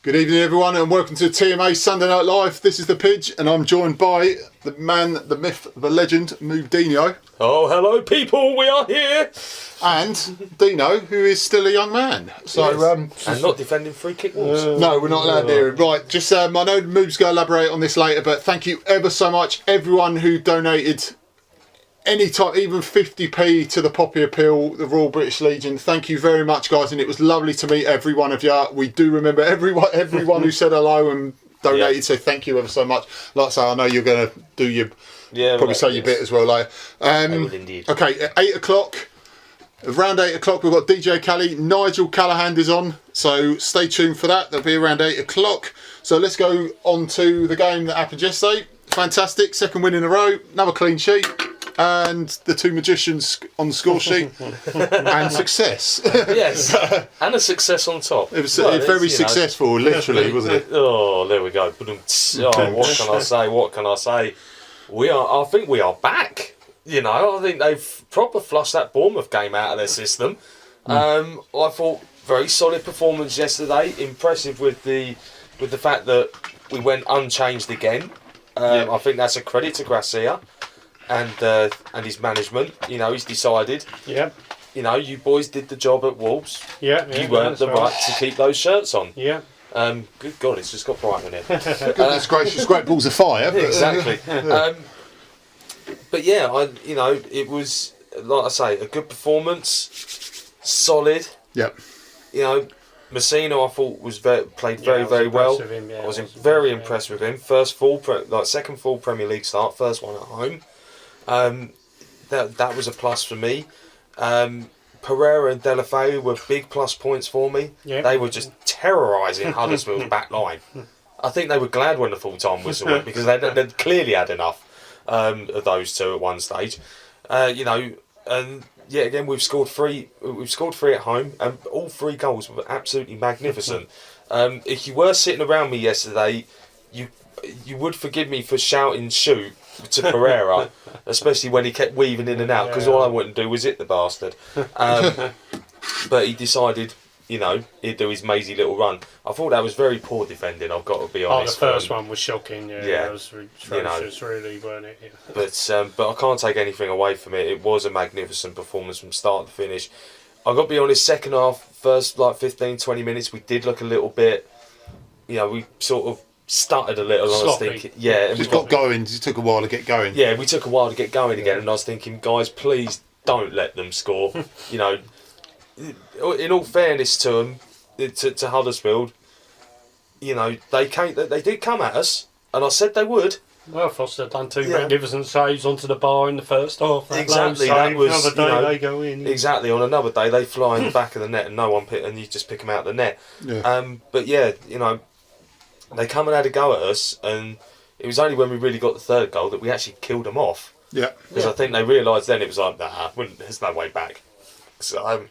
Good evening, everyone, and welcome to TMA Sunday Night Live. This is the Pidge, and I'm joined by the man, the myth, the legend, Deano. Oh, hello, people. We are here, and Dino, who is still a young man. So, yes. And not defending free kick walls. No, we're not allowed near it. Right, just I know Moobs going to elaborate on this later, but thank you ever so much, everyone who donated any time, even 50p to the Poppy Appeal, the Royal British Legion. Thank you very much, guys, and it was lovely to meet every one of you. We do remember everyone who said hello and donated, yeah. So thank you ever so much. Like I say, I know you're going to do your, probably say your bit as well later. I will indeed. Okay, at 8 o'clock, around 8 o'clock, we've got DJ Callie. Nigel CALLAGHAN is on, so stay tuned for that. That'll be around 8 o'clock. So let's go on to the game that happened yesterday. Fantastic, second win in a row, another clean sheet. And the two magicians on the score sheet, and success. Yes, and a success on top. It was very successful, literally, wasn't it? Oh, there we go. Oh, what can I say? What can I say? I think we are back. You know, I think they've proper flushed that Bournemouth game out of their system. I thought very solid performance yesterday. Impressive with the fact that we went unchanged again. I think that's a credit to Gracia. And his management, you know, he's decided. Yeah. You know, you boys did the job at Wolves. Yeah. You earned the right to keep those shirts on. Yeah. Good God, it's just got bright in it. Goodness gracious, great balls of fire. But, exactly. But yeah, it was, like I say, a good performance, solid. Yep. You know, Messina, I thought played very well. Him, I was very impressed with him. Second full Premier League start, first one at home. That was a plus for me. Pereira and Delafeu were big plus points for me. Yep. They were just terrorising Huddersfield's back line. I think they were glad when the full-time whistle went because they'd clearly had enough of those two at one stage. And yeah, again we've scored three at home, and all three goals were absolutely magnificent. If you were sitting around me yesterday, you would forgive me for shouting shoot to Pereira, especially when he kept weaving in and out, because all I wouldn't do was hit the bastard. But he decided, he'd do his mazy little run. I thought that was very poor defending, I've got to be honest. The first one was shocking, It was atrocious, really, weren't it? Yeah. But I can't take anything away from it. It was a magnificent performance from start to finish. I've got to be honest, second half, first 15-20 minutes, we did look a little bit, we sort of stuttered a little. I was thinking, and just got going. It took a while to get going. Yeah, we took a while to get going again, and I was thinking, guys, please don't let them score. In all fairness to them, to Huddersfield, they did come at us, and I said they would. Well, Foster done two magnificent saves onto the bar in the first half. Exactly, that was another day they go in. Exactly, on another day they fly in the back of the net, and no one and you just pick them out of the net. Yeah. But yeah, they come and had a go at us, and it was only when we really got the third goal that we actually killed them off. Yeah. Because I think they realised then it was like, there's no way back. So,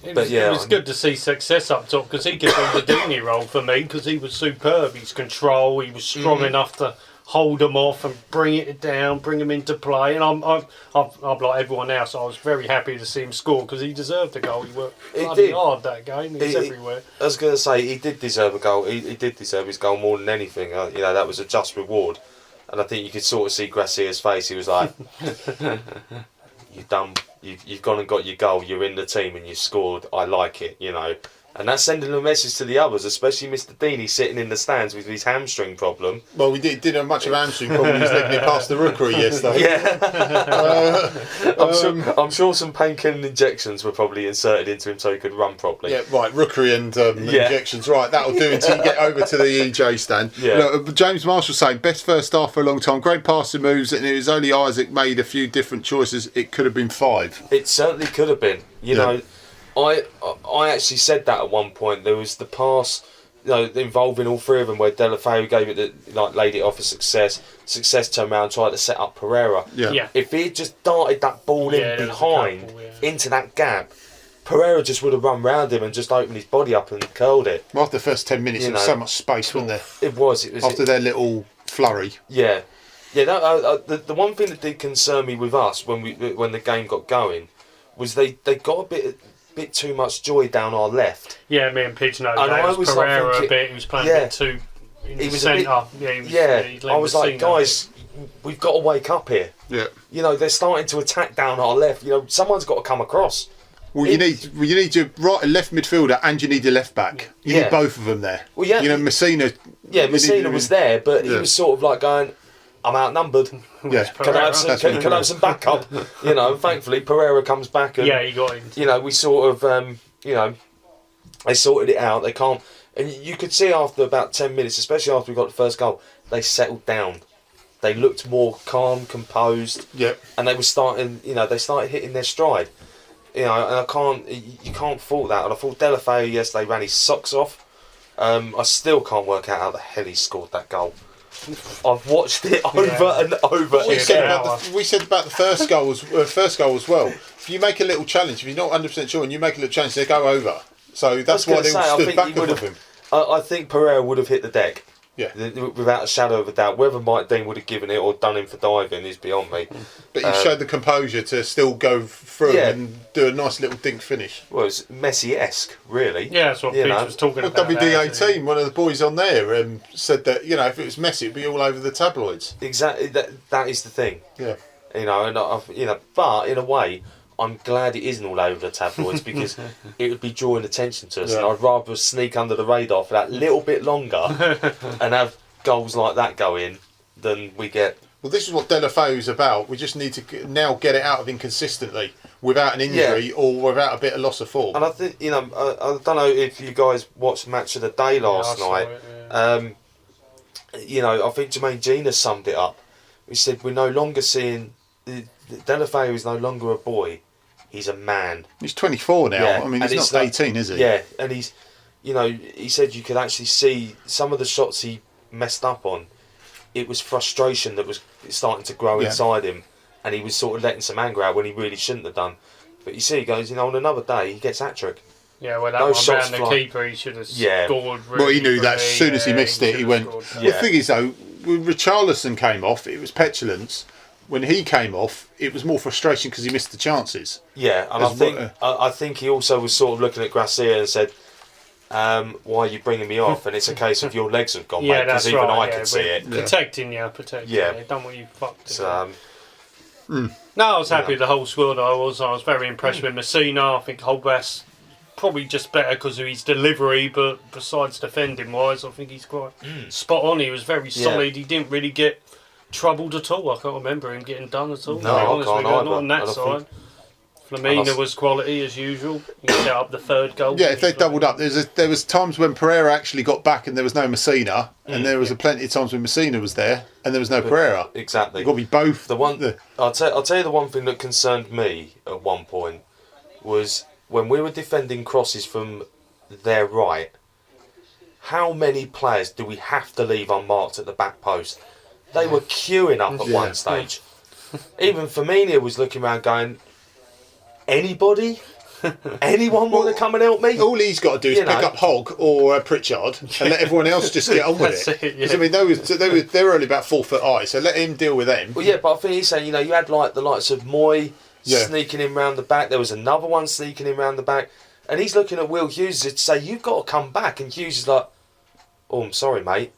it was good to see success up top, because he gave him the Dini role for me, because he was superb. His control, he was strong enough to hold them off and bring it down, bring them into play. And I'm like everyone else, I was very happy to see him score, because he deserved a goal. He worked bloody hard that game. He was everywhere. I was going to say, he did deserve a goal. He did deserve his goal more than anything. That was a just reward. And I think you could sort of see Gracia's face. He was like, you've gone and got your goal. You're in the team and you've scored. I like it, And that's sending a message to the others, especially Mr. Deeney sitting in the stands with his hamstring problem. Well, we didn't have much of a hamstring problem. He was letting me past the rookery yesterday. Yeah. I'm sure some painkilling injections were probably inserted into him so he could run properly. Yeah, right. Rookery and injections. Right, that'll do until you get over to the EJ stand. Yeah. Look, James Marshall saying, best first half for a long time. Great passing moves, and it was only Isaac made a few different choices. It could have been 5. It certainly could have been. You know, I actually said that at one point. There was the pass, involving all three of them, where Delafeu gave it, laid it off for Success. Success turned around and tried to set up Pereira. Yeah. If he had just darted that ball in behind into that gap, Pereira just would have run round him and just opened his body up and curled it. Well, after the first 10 minutes, there was so much space, wasn't there? It was. After their little flurry. Yeah. Yeah. The one thing that did concern me with us when the game got going was they got a bit bit too much joy down our left. Yeah, me and Pidge know And that. I It was was like Pereira thinking- a bit. He was playing Yeah. a bit too in the centre. I was like, guys, we've got to wake up here. Yeah. You know, they're starting to attack down our left. You know, someone's got to come across. Well, you need your right and left midfielder, and you need your left back. You need both of them there. Well, yeah. You know, Messina. Yeah, Messina was there, but he was sort of like going, I'm outnumbered. Yeah. Can I have some backup? You know, thankfully Pereira comes back and he got in. you know, we sort of you know, they sorted it out. They can't, and you could see after about 10 minutes, especially after we got the first goal, they settled down. They looked more calm, composed. Yep. And they were starting, you know, they started hitting their stride. You know, and you can't fault that. And I thought Delafeu yesterday ran his socks off. I still can't work out how the hell he scored that goal. I've watched it over and over We said, again. about the first goal as well. If you make a little challenge, if you're not 100% sure, and you make a little challenge, they go over. So that's why they all stood back of him. I think Pereira would have hit the deck. Yeah. Without a shadow of a doubt. Whether Mike Dean would have given it or done him for diving is beyond me. But you showed the composure to still go through and do a nice little dink finish. Well, it's Messi-esque, really. Yeah, that's what Pidge was talking Well, about. WD18, one of the boys on there, said that, you know, if it was Messi, it'd be all over the tabloids. Exactly, that is the thing. Yeah. You know, and but in a way, I'm glad it isn't all over the tabloids because it would be drawing attention to us, and I'd rather sneak under the radar for that little bit longer and have goals like that go in than we get. Well, this is what Delafeu's about. We just need to now get it out of him consistently without an injury or without a bit of loss of form. And I think, you know, I don't know if you guys watched Match of the Day last night. You know, I think Jermaine Gina summed it up. He said, we're no longer seeing... Delafeu is no longer a boy. He's a man. He's 24 now. Yeah. I mean, he's not 18, is he? Yeah, and he's, you know, he said you could actually see some of the shots he messed up on. It was frustration that was starting to grow inside him, and he was sort of letting some anger out when he really shouldn't have done. But you see, he goes, you know, on another day, he gets hat-trick. Yeah, well, that one round the keeper, he should have scored really. Well, he knew that as soon as he missed it, he went... Well, the thing is, though, when Richarlison came off, it was petulance. When he came off, it was more frustration because he missed the chances. Yeah, and I think he also was sort of looking at Gracia and said, why are you bringing me off? And it's a case of your legs have gone, mate, because even I can see it. Protecting you. Yeah. They've done what you fucked. So, no, I was happy with the whole squad. I was very impressed with Messina. I think Holdbass probably just better because of his delivery, but besides defending wise, I think he's quite spot on. He was very solid. He didn't really get troubled at all. I can't remember him getting done at all. No, I can't either. Not on that side. Flamina was quality as usual. He set up the third goal. Yeah, if they doubled up, there was times when Pereira actually got back and there was no Messina, and there was plenty of times when Messina was there and there was no Pereira. Exactly. It's got to be both. I'll tell you the one thing that concerned me at one point was when we were defending crosses from their right. How many players do we have to leave unmarked at the back post? They were queuing up at one stage. Even Firmino was looking around going, anybody? Anyone want to come and help me? All he's got to do is pick up Hogg or Pritchard and let everyone else just get on with it. I mean, they were only about 4 foot high, so let him deal with them. Well, yeah, but I think he's saying, you know, you had like the likes of Moy sneaking in round the back. There was another one sneaking in round the back. And he's looking at Will Hughes to say, you've got to come back. And Hughes is like, oh, I'm sorry, mate.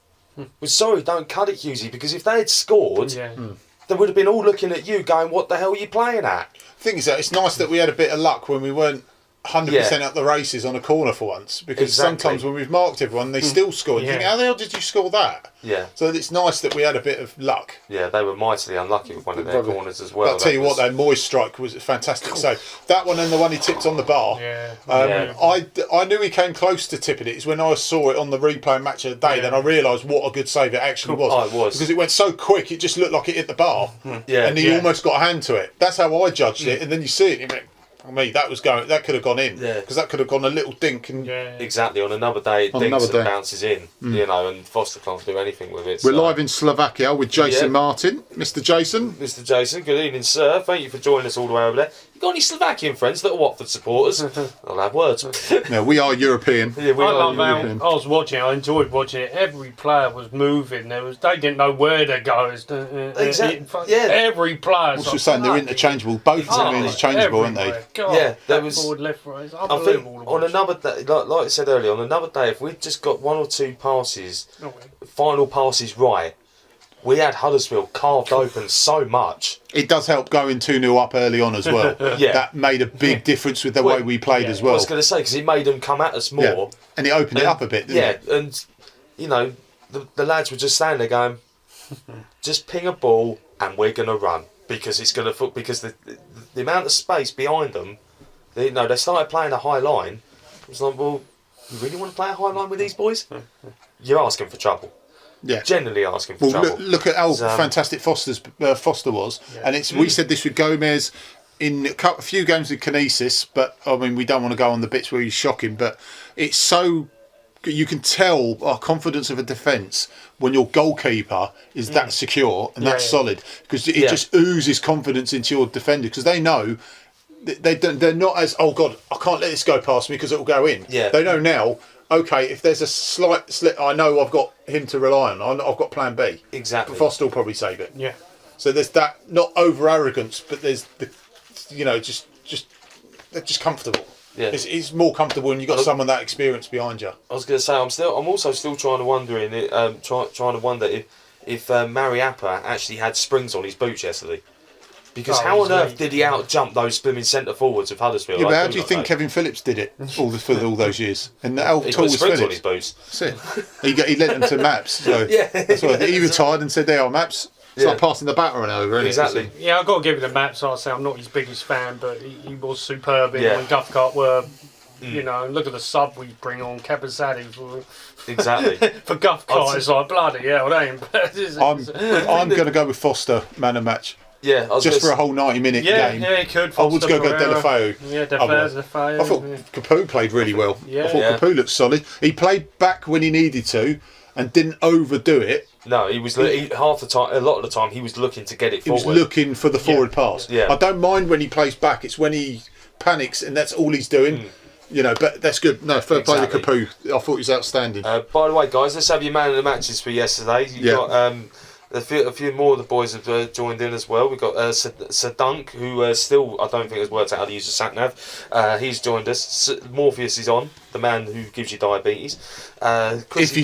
Well, sorry, don't cut it, Hughesy, because if they had scored, they would have been all looking at you going, what the hell are you playing at? The thing is that it's nice that we had a bit of luck when we weren't 100% up the races on a corner for once, because sometimes when we've marked everyone, they still score. You think, how the hell did you score that? Yeah. So it's nice that we had a bit of luck. Yeah, they were mightily unlucky with one of their corners as well. But I'll tell you what, though, Moy's strike was a fantastic save. That one and the one he tipped on the bar. I knew he came close to tipping it. It's when I saw it on the replay Match of the Day, then I realised what a good save it actually was. Oh, it was. Because it went so quick, it just looked like it hit the bar. And he almost got a hand to it. That's how I judged it. And then you see it, and you think, I mean, that could have gone in, because that could have gone a little dink. And exactly, on another day it dinks and bounces in, you know, and Foster can't do anything with it. We're live in Slovakia with Jason Martin. Mr. Jason, good evening, sir. Thank you for joining us all the way over there. You got any Slovakian friends that are Watford supporters? I'll have words. No, we are European. Yeah, we I are love European. how I was watching. I enjoyed watching it. Every player was moving. They didn't know where to go. Exactly. Yeah. Every player. What's just saying? They're interchangeable. Both of them are interchangeable, aren't they? God, Yeah, there back, was. forward, left, right. It's I think unbelievable. on another day, like I said earlier, on another day, if we'd just got 1 or 2 passes, final passes right, we had Huddersfield carved open so much. It does help going 2-0 up early on as well. Yeah. That made a big difference with the way we played as I well. was going to say, because it made them come at us more. Yeah. And it opened it up a bit, didn't it? Yeah, and, you know, the lads were just standing there going, just ping a ball and we're going to run. Because it's going to, because the amount of space behind them, they started playing a high line. It was like, well, you really want to play a high line with these boys? You're asking for trouble. Yeah. Generally asking for trouble. Look at how fantastic Foster was. Yeah. And we said this with Gomez in a few games with Kinesis, but I mean, we don't want to go on the bits where he's shocking, but it's so, you can tell our confidence of a defence when your goalkeeper is that secure and that solid, because it just oozes confidence into your defender, because they know they're not as, oh God, I can't let this go past me because it will go in. Yeah. They know now, okay, if there's a slight slip, I know I've got him to rely on. I've got plan B. Exactly. Foster will probably save it. Yeah. So there's that, not over arrogance, but there's the, just they're just comfortable. Yeah. It's more comfortable when you've got someone that experienced behind you. I was going to say, I'm also still trying to wonder if Mariappa actually had springs on his boots yesterday. Because how on earth did he out-jump those blooming centre forwards of Huddersfield? Yeah, but how do you think Kevin Phillips did it for all those years? And how he tall put was springs Phillips? on his boots. That's it. He led them to Maps. So that's why he retired and said, "They are Maps." It's like passing the baton over, isn't exactly. it? Yeah, I've got to give it a Maps. I say I'm not his biggest fan, but he was superb in when Goughcott were. You know, look at the sub we bring on Capizati for for Goughcott. It's like bloody hell, it ain't. I'm going to go with Foster man of match. Yeah, just for a whole 90-minute game. Yeah, he could. I would go Delafeu. Yeah, Delafeu. I thought Capoue played really well. Yeah. I thought Capoue looked solid. He played back when he needed to and didn't overdo it. No, he was half the time. A lot of the time, he was looking to get it forward. He was looking for the forward pass. Yeah. I don't mind when he plays back. It's when he panics and that's all he's doing. You know, but that's good. No, fair play to Capoue. I thought he was outstanding. By the way, guys, let's have your man of the matches for yesterday. You got a few more of the boys have joined in as well. We've got Sadunk, who still, I don't think has worked out how to use a sat-nav. He's joined us. Morpheus is on, the man who gives you diabetes. If you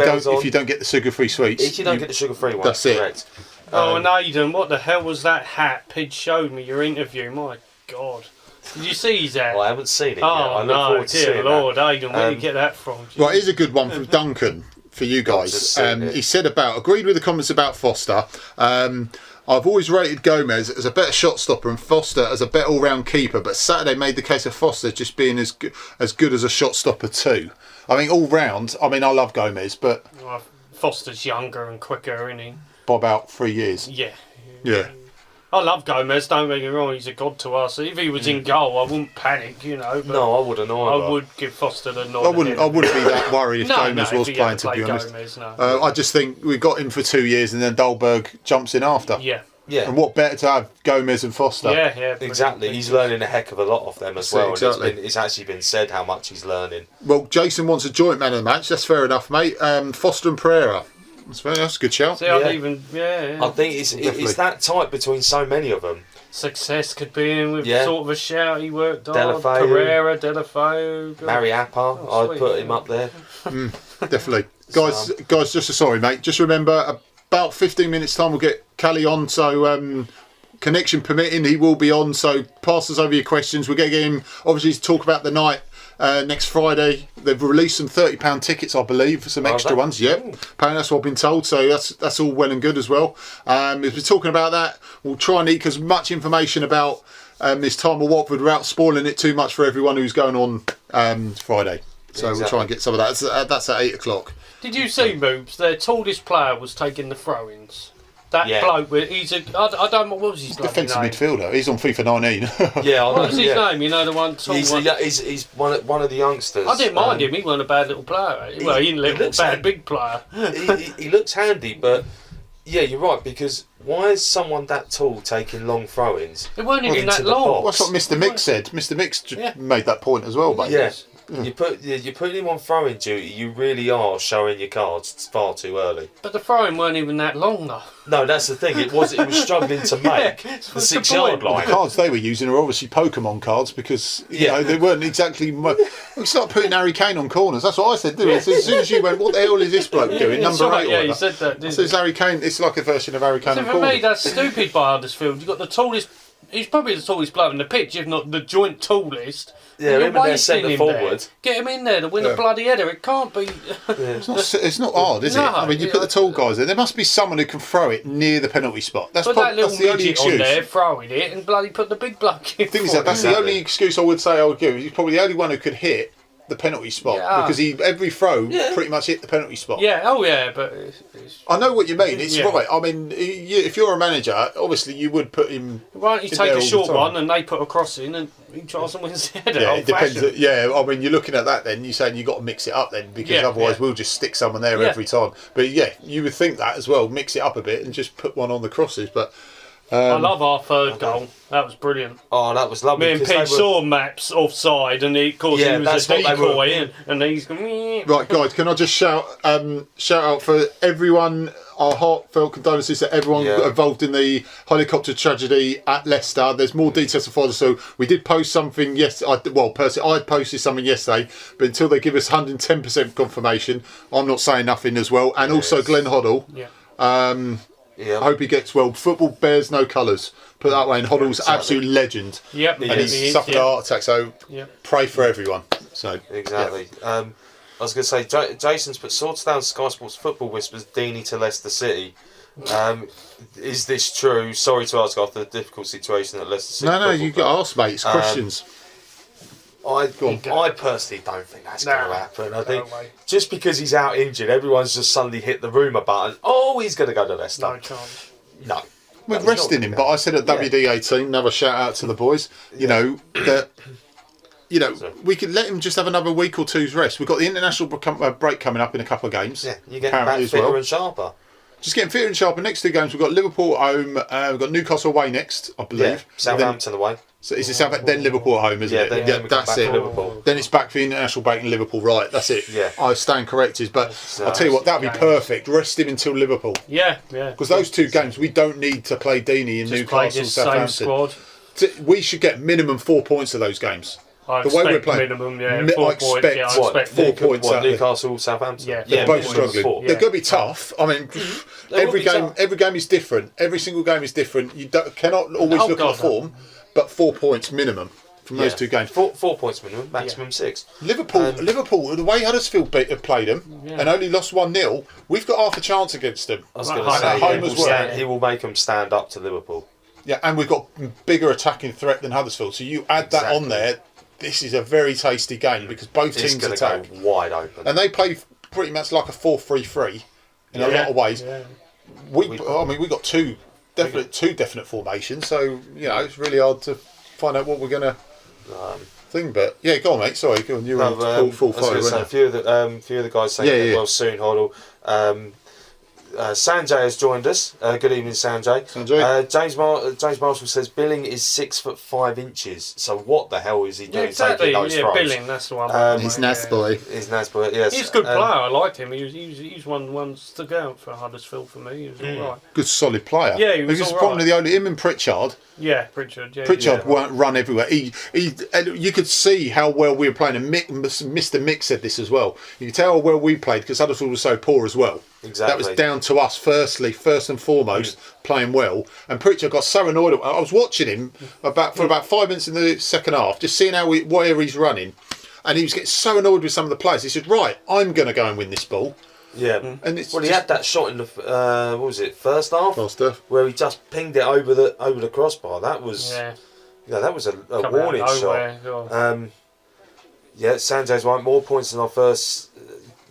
don't get the sugar-free sweets. If you don't get the sugar-free one, that's correct. And Aidan, what the hell was that hat Pidge showed me, your interview? My God. Did you see his hat? Well, I haven't seen it yet. Oh, I look forward to seeing Lord, that. Aidan, where did you get that from? Right, here's a good one from Duncan. For you guys, he said agreed with the comments about Foster. I've always rated Gomez as a better shot stopper and Foster as a better all-round keeper, but Saturday made the case of Foster just being as good as a shot stopper too. I mean, all round. I mean, I love Gomez, but Foster's younger and quicker, isn't he? By about 3 years. Yeah. I love Gomez, don't get me wrong, he's a god to us. If he was in goal, I wouldn't panic, But no, I wouldn't either. I would give Foster the nod. I wouldn't be that worried if Gomez was playing, to be honest. Gomez, I just think we got him for 2 years and then Dahlberg jumps in after. Yeah. And what better to have Gomez and Foster? Yeah. Exactly. He's learning a heck of a lot off them as well. Exactly. And it's actually been said how much he's learning. Well, Jason wants a joint man of the match. That's fair enough, mate. Foster and Pereira. That's a good shout. See, I think it's that tight between so many of them. Success could be in with sort of a shout. He worked hard. Delafeu. Pereira, Delafeu. Mariappa, I'd put him up there. Definitely. Guys, sorry, mate. Just remember, about 15 minutes time, we'll get Callie on. So, connection permitting, he will be on. So, pass us over your questions. We're going to get him, obviously, to talk about the night. Next Friday, they've released some £30 tickets, I believe, some extra ones. Yep, apparently that's what I've been told. So that's all well and good as well. If we're talking about that, we'll try and eke as much information about his time at Watford without spoiling it too much for everyone who's going on Friday. So we'll try and get some of that. That's at 8 o'clock. Did you see, Moobs? Their tallest player was taking the throw-ins. That bloke, I don't know, what was his defensive name? midfielder. He's on FIFA 19. Yeah, what was his name? You know, the one. He's one of the youngsters. I didn't mind him. He wasn't a bad little player. He didn't look a bad big player. He looks handy, but yeah, you're right, because Why is someone that tall taking long throw-ins? It weren't even that into the long. box? That's what Mr. Mix said. Mr. Mix made that point as well, mate. Yeah. You put him on throwing duty. You really are showing your cards far too early. But the throwing weren't even that long though. No, that's the thing. It was struggling to make the 6 yard line. The cards they were using are obviously Pokemon cards because you know they weren't exactly. We start putting Harry Kane on corners. That's what I said. As soon as you went, what the hell is this bloke doing? Number 8. Yeah, you said that. So it's Harry Kane. It's like a version of Harry Kane. So for me, that's stupid by Huddersfield. You've got the tallest. He's probably the tallest bloke in the pitch, if not the joint tallest. Yeah, him and their centre forward. Get him in there to win a bloody header. It can't be. It's not hard, is it? I mean, you put the tall guys there. There must be someone who can throw it near the penalty spot. That's put that little the only midget on excuse. there throwing it and bloody put the big bloke in. Thing is that's the only excuse I would say I would give. He's probably the only one who could hit the penalty spot because every throw pretty much hit the penalty spot. Yeah, but I know what you mean. It's right. I mean, if you're a manager, obviously you would put him. Why don't you take a short one and they put a cross in and he tries and wins the header? Yeah, it depends. I mean, you're looking at that then. You're saying you've got to mix it up then because otherwise we'll just stick someone there every time. But you would think that as well. Mix it up a bit and just put one on the crosses. But I love our third goal. That was brilliant. Oh, that was lovely. Me and Pidge saw Maps offside, and he was a decoy, and he's going. Right, guys, can I just shout out for everyone? Our heartfelt condolences to everyone involved in the helicopter tragedy at Leicester. There's more details to follow. So we did post something yesterday. Well, personally, I posted something yesterday, but until they give us 110% confirmation, I'm not saying nothing as well. And also Glenn Hoddle. I hope he gets well. Football bears no colours. Put it that way. And Hoddle's absolute legend. Yep. And he's suffered a heart attack. So pray for everyone. So exactly. I was going to say, Jason's put sorts down Sky Sports Football Whispers Deanie to Leicester City. Is this true? Sorry to ask after the difficult situation at Leicester City. No, you got to ask, mate. It's questions. I personally don't think that's going to happen. I think just because he's out injured, everyone's just suddenly hit the rumour button. Oh, he's going to go to Leicester. No chance. No. We're resting him, but I said at WD18, another shout out to the boys. You know that. We could let him just have another week or two's rest. We've got the international break coming up in a couple of games. Yeah, you're getting back fitter and sharper. Just getting fitter and sharper. Next 2 games, we've got Liverpool at home. We've got Newcastle away next, I believe. Yeah, Southampton away. So is it Southampton, then Liverpool at home, isn't it? Yeah, that's it. Liverpool. Then it's back for the international break in Liverpool, right? That's it. Yeah. I stand corrected, but I'll tell you what, that'd be perfect. Rest him until Liverpool. Yeah. Because those 2 games, we don't need to play Deanie in Newcastle, Southampton. Same squad. We should get minimum 4 points of those games. The way we're playing, minimum, 4 points. I expect 4 points. Newcastle, Southampton. They're both struggling. They're going to be tough. I mean, every game is different. Every single game is different. You cannot always look at the form, but 4 points minimum from those 2 games. 4 points minimum, maximum 6. Liverpool, the way Huddersfield played them and only lost 1-0, we've got half a chance against them. I was going to say, he will make them stand up to Liverpool. Yeah, and we've got bigger attacking threat than Huddersfield. So you add that on there. This is a very tasty game because both teams attack go wide open, and they play pretty much like a 4-3-3 in a lot of ways. Yeah. We got two definite formations, so it's really hard to find out what we're gonna think. But go on, mate. Sorry, go on. You were full fire. A few of the guys saying well soon, Hoddle. Sanjay has joined us. Good evening, Sanjay. James Marshall says Billing is 6'5". So what the hell is he doing taking those throws? Billing, that's the one. He's Nasboy. He's Nasboy. Yes. He's a good player. I liked him. He's one of the ones to go out for Huddersfield for me. He was all right. Good, solid player. Yeah, he was all right. Probably the only him and Pritchard. Yeah, Pritchard. Yeah, Pritchard won't run everywhere. You could see how well we were playing, and Mr. Mick said this as well. You could tell how well we played because Huddersfield was so poor as well. Exactly. That was down to us, first and foremost, playing well. And Pritchard got so annoyed. I was watching him for about 5 minutes in the second half, just seeing where he's running, and he was getting so annoyed with some of the players. He said, "Right, I'm going to go and win this ball." Yeah, and he had that shot in the first half, where he just pinged it over the crossbar. That was that was a warning shot. Sanjay's right. More points than our first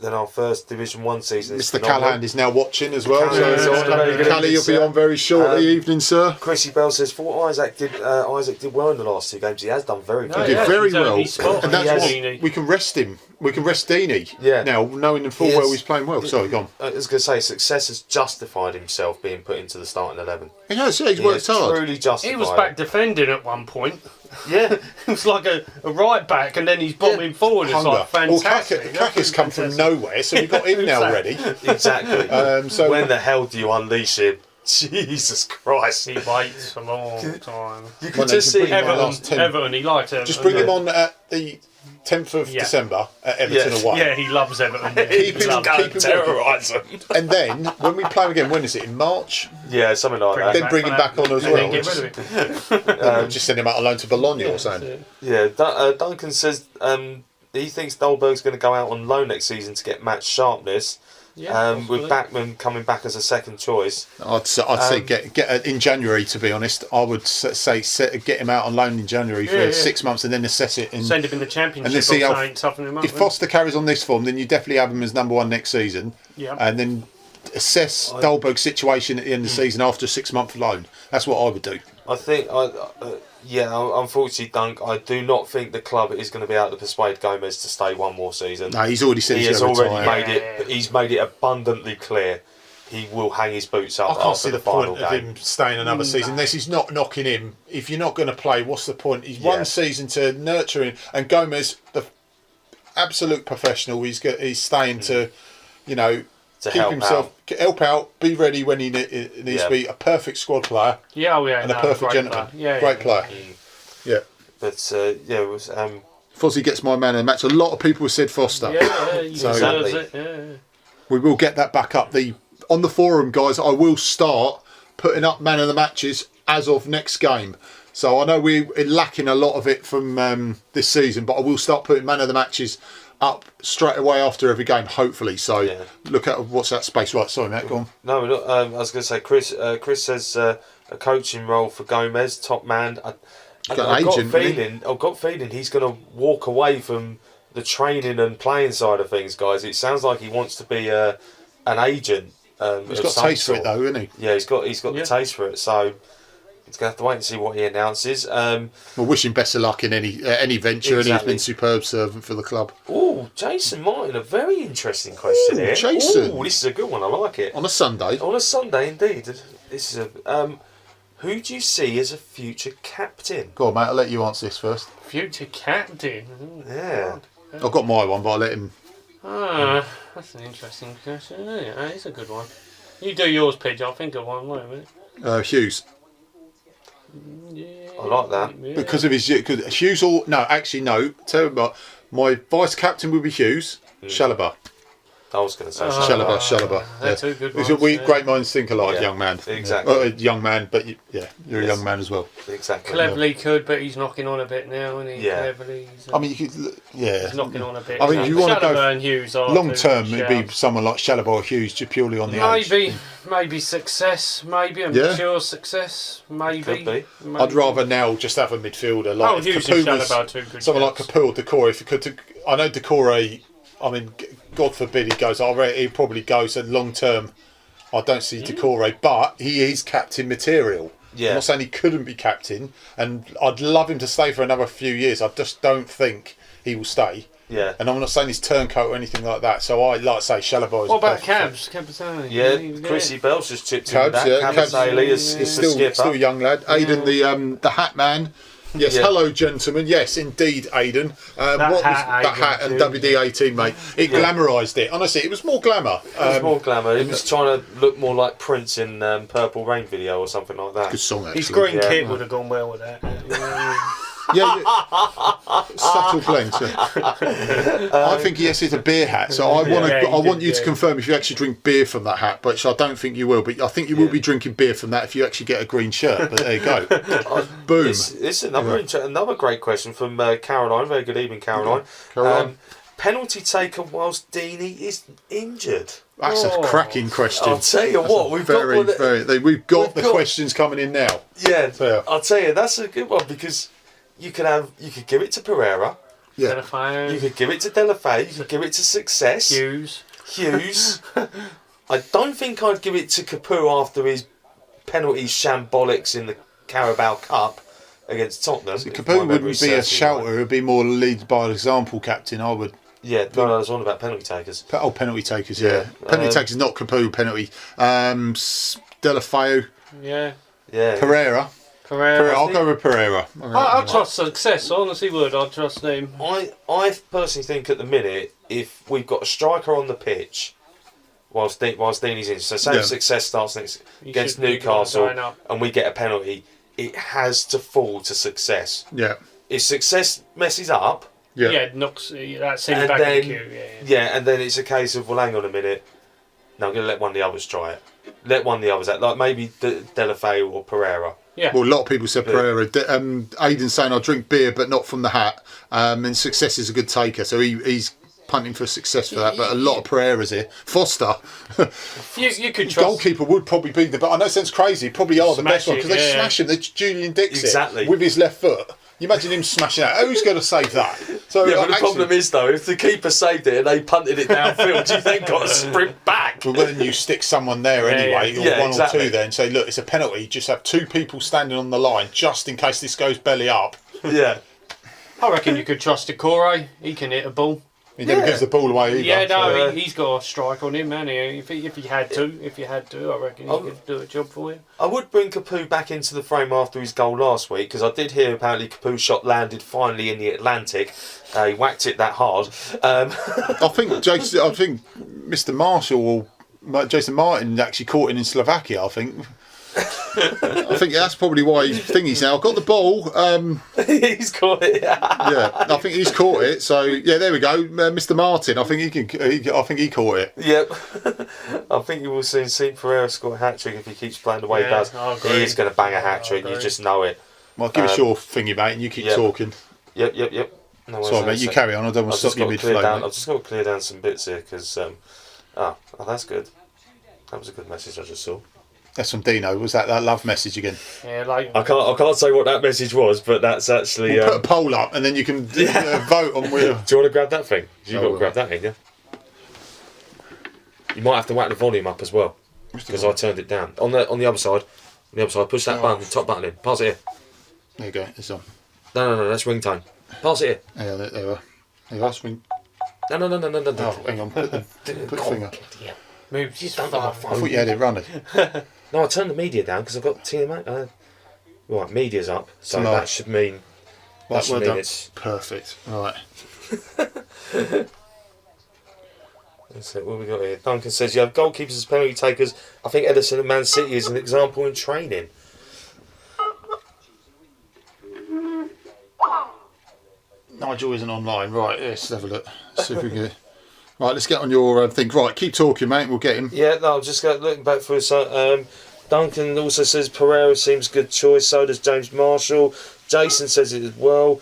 than our first Division 1 season. Mr. Callahan is now watching as well. Callahan, Callie, you'll be on very shortly. Evening, sir. Chrissy Bell says, thought Isaac did well in the last 2 games. He has done very good. He did very well. And that's what we can rest him. We can rest Deanie now, knowing in full well he's playing well. Sorry, go on. I was going to say, success has justified himself being put into the starting 11. He has, he's worked hard. Truly justified. He was back defending at one point. Yeah. It was like a right back, and then he's bombing forward. It's like fantastic. Well, Kaka's come from nowhere, so we've got him now ready. Exactly. So when the hell do you unleash him? Jesus Christ. He waits a long time. You can just see Everton, he likes Everton. Just bring him on at the 10th of December at Everton away. Yeah, he loves Everton. Keep him terrorise him. And then, when we play him again, when is it? In March? Yeah, something like that. Then bring him back on as well. Get rid of him. Just send him out alone to Bologna or something. Yeah, Duncan says he thinks Dolberg's going to go out on loan next season to get match sharpness. With Backman coming back as a second choice. I'd say get in January. To be honest, I would say get him out on loan in January for 6 months and then assess it. And send him in the Championship. And then see how toughen him up. If Foster carries on this form, then you definitely have him as number 1 next season. Yeah. And then assess Dolberg's situation at the end of the season after a 6-month loan. That's what I would do. I think unfortunately, Dunk, I do not think the club is going to be able to persuade Gomez to stay one more season. No, he's already said he's going to retire. Made it. He's made it abundantly clear he will hang his boots up. I can't see the point final of game. him staying another season. Unless he's not knocking him. If you're not going to play, what's the point? He's one season to nurture him, and Gomez, the absolute professional, he's staying to, to keep himself, help out, be ready when he needs to be a perfect squad player. And a perfect gentleman. Great player. Yeah. But it was. Fozzie gets my man of the match. A lot of people said Foster. We will get that back up. On the forum, guys, I will start putting up man of the matches as of next game. So I know we're lacking a lot of it from this season, but I will start putting man of the matches up straight away after every game, hopefully. So look at what's that space. Right, sorry, Matt, go on. No, I was going to say, Chris says a coaching role for Gomez, top man. I've got a feeling he's going to walk away from the training and playing side of things, guys. It sounds like he wants to be an agent. He's got taste for it, though, hasn't he? Yeah, he's got the taste for it. So he's going to have to wait and see what he announces. We'll wish him best of luck in any venture, and he's been superb servant for the club. Oh, Jason Martin, a very interesting question here. Jason, this is a good one. I like it. On a Sunday. On a Sunday, indeed. This is a. Who do you see as a future captain? Go on, mate. I'll let you answer this first. Future captain. Yeah. I've got my one, but I'll let him. That's an interesting question. Yeah, it's a good one. You do yours, Pidge. I'll think of one. Wait a minute. Hughes. Yeah, I like that. Yeah. Because of his Hughes. Tell me what. My vice captain would be Hughes. Chalobah. I was going to say Chalobah. They're two good ones. Great minds think alike, young man. Exactly. Young man, but you're a young man as well. Exactly. Cleverly could, but he's knocking on a bit now, isn't he? Yeah. Cleverly. I mean, he's knocking on a bit. I mean, if you want to go and Hughes are long term, it'd be someone like Chalobah or Hughes, just purely on the age. Maybe success, maybe a mature success, maybe. Could be. I'd rather now just have a midfielder like Hughes and Chalobah too good. Someone like Kapul, Decore. If you could, I know Decore. I mean, God forbid he goes. He probably goes. And long term, I don't see Decore, but he is captain material. Yeah. I'm not saying he couldn't be captain, and I'd love him to stay for another few years. I just don't think he will stay. Yeah. And I'm not saying he's turncoat or anything like that. So I like to say Chalobah is. What about Cabs? Cabasale? Yeah, Chrissy Bell's just chipped in with that. Cabasale is still a young lad. Aidan, the hat man. Yes, hello gentlemen. Yes, indeed, Aidan. What was that hat and WD-18, mate? It glamorised it. Honestly, it was more glamour. It was more glamour. He was trying to look more like Prince in Purple Rain video or something like that. Good song, actually. His green kit would have gone well with that. Subtle blend. I think yes, it's a beer hat. So I want you to confirm if you actually drink beer from that hat, but I don't think you will. But I think you will be drinking beer from that if you actually get a green shirt. But there you go. Boom. This is another great question from Caroline. Very good evening, Caroline. Penalty taker whilst Deanie is injured. That's a cracking question. I'll tell you what, we've got the questions coming in now. Yeah, I'll tell you that's a good one because. You could give it to Pereira, Yeah. Delafeu. You could give it to Delafeu. You could give it to Success. Hughes. I don't think I'd give it to Capoue after his penalty shambolics in the Carabao Cup against Tottenham. Capoue wouldn't be a shouter, it would be more lead by example captain, I would. Yeah, no, I was on about penalty takers. Oh, penalty takers, yeah. Penalty takers, not Capoue penalty. Delafeu. Yeah. Pereira. I'll go with Pereira. I trust Success, I honestly would. I'd trust him. I personally think at the minute, if we've got a striker on the pitch, whilst Deanie's in, so say Success starts against Newcastle and we get a penalty, it has to fall to Success. Yeah. If Success messes up, knocks that's him back in the queue. Yeah, and then it's a case of, well, hang on a minute. No, I'm going to let one of the others try it. Let one of the others out, like maybe Delafeu or Pereira. Yeah. Well, a lot of people said Pereira. Aidan's saying, I'll drink beer, but not from the hat. And Success is a good taker, so he's punting for Success for that. But a lot of Pereiras here. Foster. You could trust. Goalkeeper would probably be the best. I know it sounds crazy. Probably are the best one because they smash him. They Julian Dixit with his left foot. You imagine him smashing out. Who's going to save that? So but the problem is though, if the keeper saved it and they punted it downfield, you then got to sprint back. Well, then you stick someone there anyway, or one or two there, and say, look, it's a penalty. Just have two people standing on the line just in case this goes belly up. Yeah. I reckon you could trust Decore. He can hit a ball. He never gives the ball away either. Yeah, no, he's got a strike on him, man. If he had to, I reckon he could do a job for you. I would bring Capoue back into the frame after his goal last week because I did hear apparently Capoue's shot landed finally in the Atlantic. He whacked it that hard. I think Mr. Marshall or Jason Martin actually caught it in Slovakia. I think that's probably why he's thinking now. I've got the ball. He's caught it. I think he's caught it. So there we go, Mr. Martin. I think I think he caught it. Yep. I think you will soon see Pereira score a hat trick if he keeps playing the way he does. He is going to bang a hat trick. You just know it. Well, give us your thingy, mate, and you keep talking. Yep. No, sorry, mate. You carry on. I don't want to stop you mid-flow. I've just got to clear down some bits here because. That's good. That was a good message I just saw. That's from Dino. Was that love message again? Yeah, like I can't say what that message was, but that's actually. We'll put a poll up, and then you can vote on where. Do you want to grab that thing? You've got to grab that thing, yeah. You might have to whack the volume up as well because I turned it down on the other side. On the other side, push that button, the top button in. Pass it here. There you go. It's on. No. That's ringtone. Pass it here. Yeah, there we are. There you are. Swing. No. Oh, hang on. Put the finger. Moves. Just I thought you had it running. No, I turned the media down because I've got TMA. Right, media's up, so that should mean. Well done. It's perfect. All right. That's it. What have we got here? Duncan says you have goalkeepers as penalty takers. I think Edison at Man City is an example in training. Nigel isn't online. Right, let's have a look. See if we can. Right, let's get on your thing. Right, keep talking, mate. We'll get him. Yeah, no, I'm just looking back for a Duncan also says Pereira seems a good choice. So does James Marshall. Jason says it as well.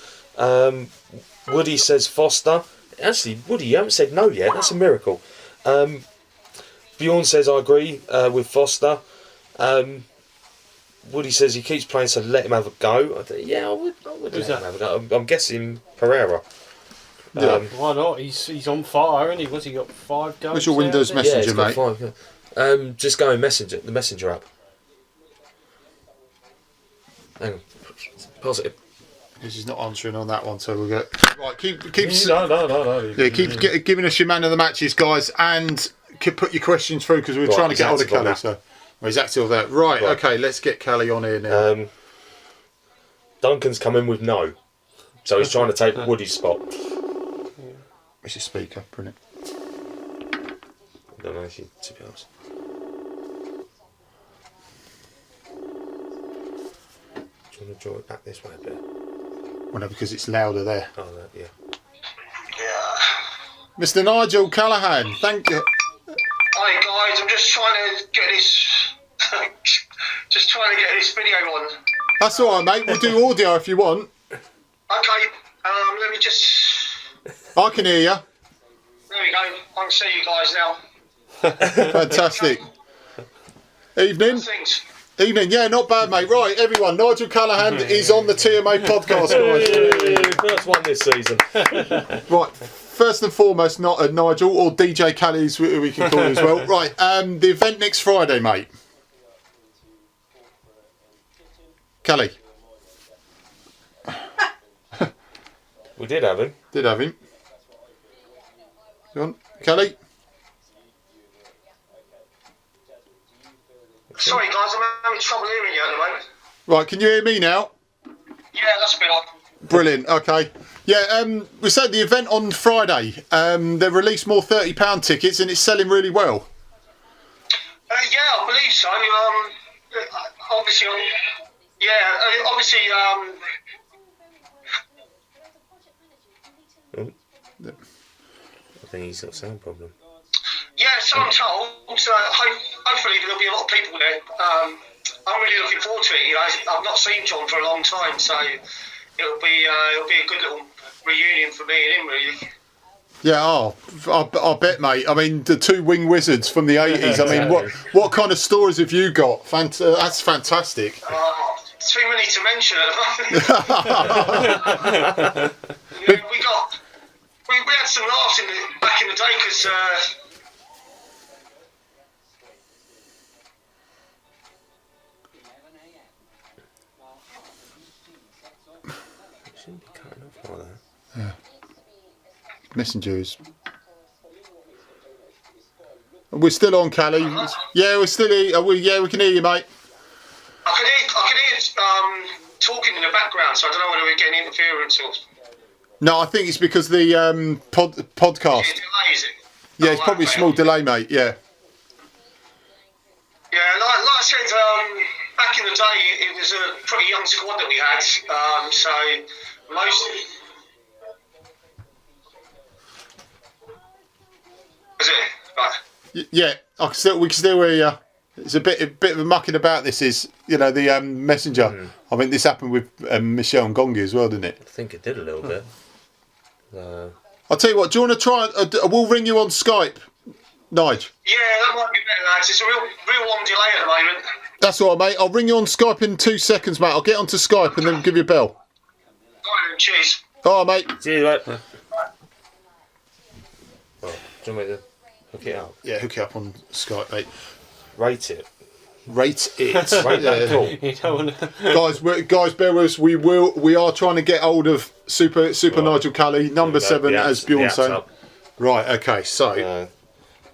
Woody says Foster. Actually, Woody, you haven't said no yet. That's a miracle. Bjorn says I agree with Foster. Woody says he keeps playing, so let him have a go. I would let him have a go. I'm guessing Pereira. Yeah, why not? He's on fire, isn't he? What's he got? 5 goals? What's your Windows Messenger, mate? 5, yeah. Just go in the Messenger app. Hang on. Positive. This is not answering on that one, so we'll get. Right, keep. No. Yeah, keep giving us your man of the matches, guys, and put your questions through because we're trying to get hold of Kelly. So, he's active there. Right, okay, let's get Kelly on here now. Duncan's come in with no, so he's trying to take Woody's spot. It's a speaker, brilliant. I don't know if you, to be honest. Do you want to draw it back this way a bit? Well, no, because it's louder there. Oh, yeah. Mr. Nigel Callaghan, thank you. Hi guys, I'm just trying to get this video on. That's all right, mate. We'll do audio if you want. Okay, let me just. I can hear you. There we go. I can see you guys now. Fantastic. Evening. Things. Evening, yeah, not bad, mate. Right, everyone, Nigel Callahan is on the TMA podcast, guys. First one this season. Right, first and foremost, not Nigel, or DJ Callie, as we can call him as well. Right, the event next Friday, mate. Callie. We did have him. Did have him. Go on, Callie. Sorry, guys, I'm having trouble hearing you at the moment. Right, can you hear me now? Yeah, that's a bit odd. Brilliant. Okay. Yeah. We said the event on Friday. They've released more £30 tickets, and it's selling really well. Yeah, I believe so. Obviously, obviously. I think he's got a sound problem. Yeah, so I'm told. So hopefully there'll be a lot of people there. I'm really looking forward to it. You know, I've not seen John for a long time, so it'll be a good little reunion for me and him, really. Yeah, I bet, mate. I mean, the two wing wizards from the 80s. I mean, what kind of stories have you got? That's fantastic. Too many to mention at the moment. We had some laughs back in the day because. Shouldn't be cutting off like that. Yeah. Messengers. We're still on, Callie. Yeah, we're still here. We can hear you, mate. I can hear talking in the background, so I don't know whether we're getting interference or. No, I think it's because the podcast. Is it delay, is it? Yeah, it's probably a small delay, mate. Yeah. Yeah, like I said, back in the day, it was a pretty young squad that we had. So most. Is it? Right. Yeah, we can still hear you. It's a bit of a mucking about. This is, the messenger. I mean, this happened with Michelle and Gongi as well, didn't it? I think it did a little bit. I'll tell you what. Do you want to try? We'll ring you on Skype, Nige. Yeah, that might be better, lads. It's a real long delay at the moment. That's all right, mate. I'll ring you on Skype in 2 seconds, mate. I'll get onto Skype and then give you a bell. All right, then, cheers. All right, mate. See you, mate. Oh, do you want me to hook it up? Yeah, hook it up on Skype, mate. Rate it. Rate it. Rate that call. You don't wanna... guys, bear with us. We are trying to get hold of Super Nigel Callie, number 7, as Bjorn saying. Right. Okay. So.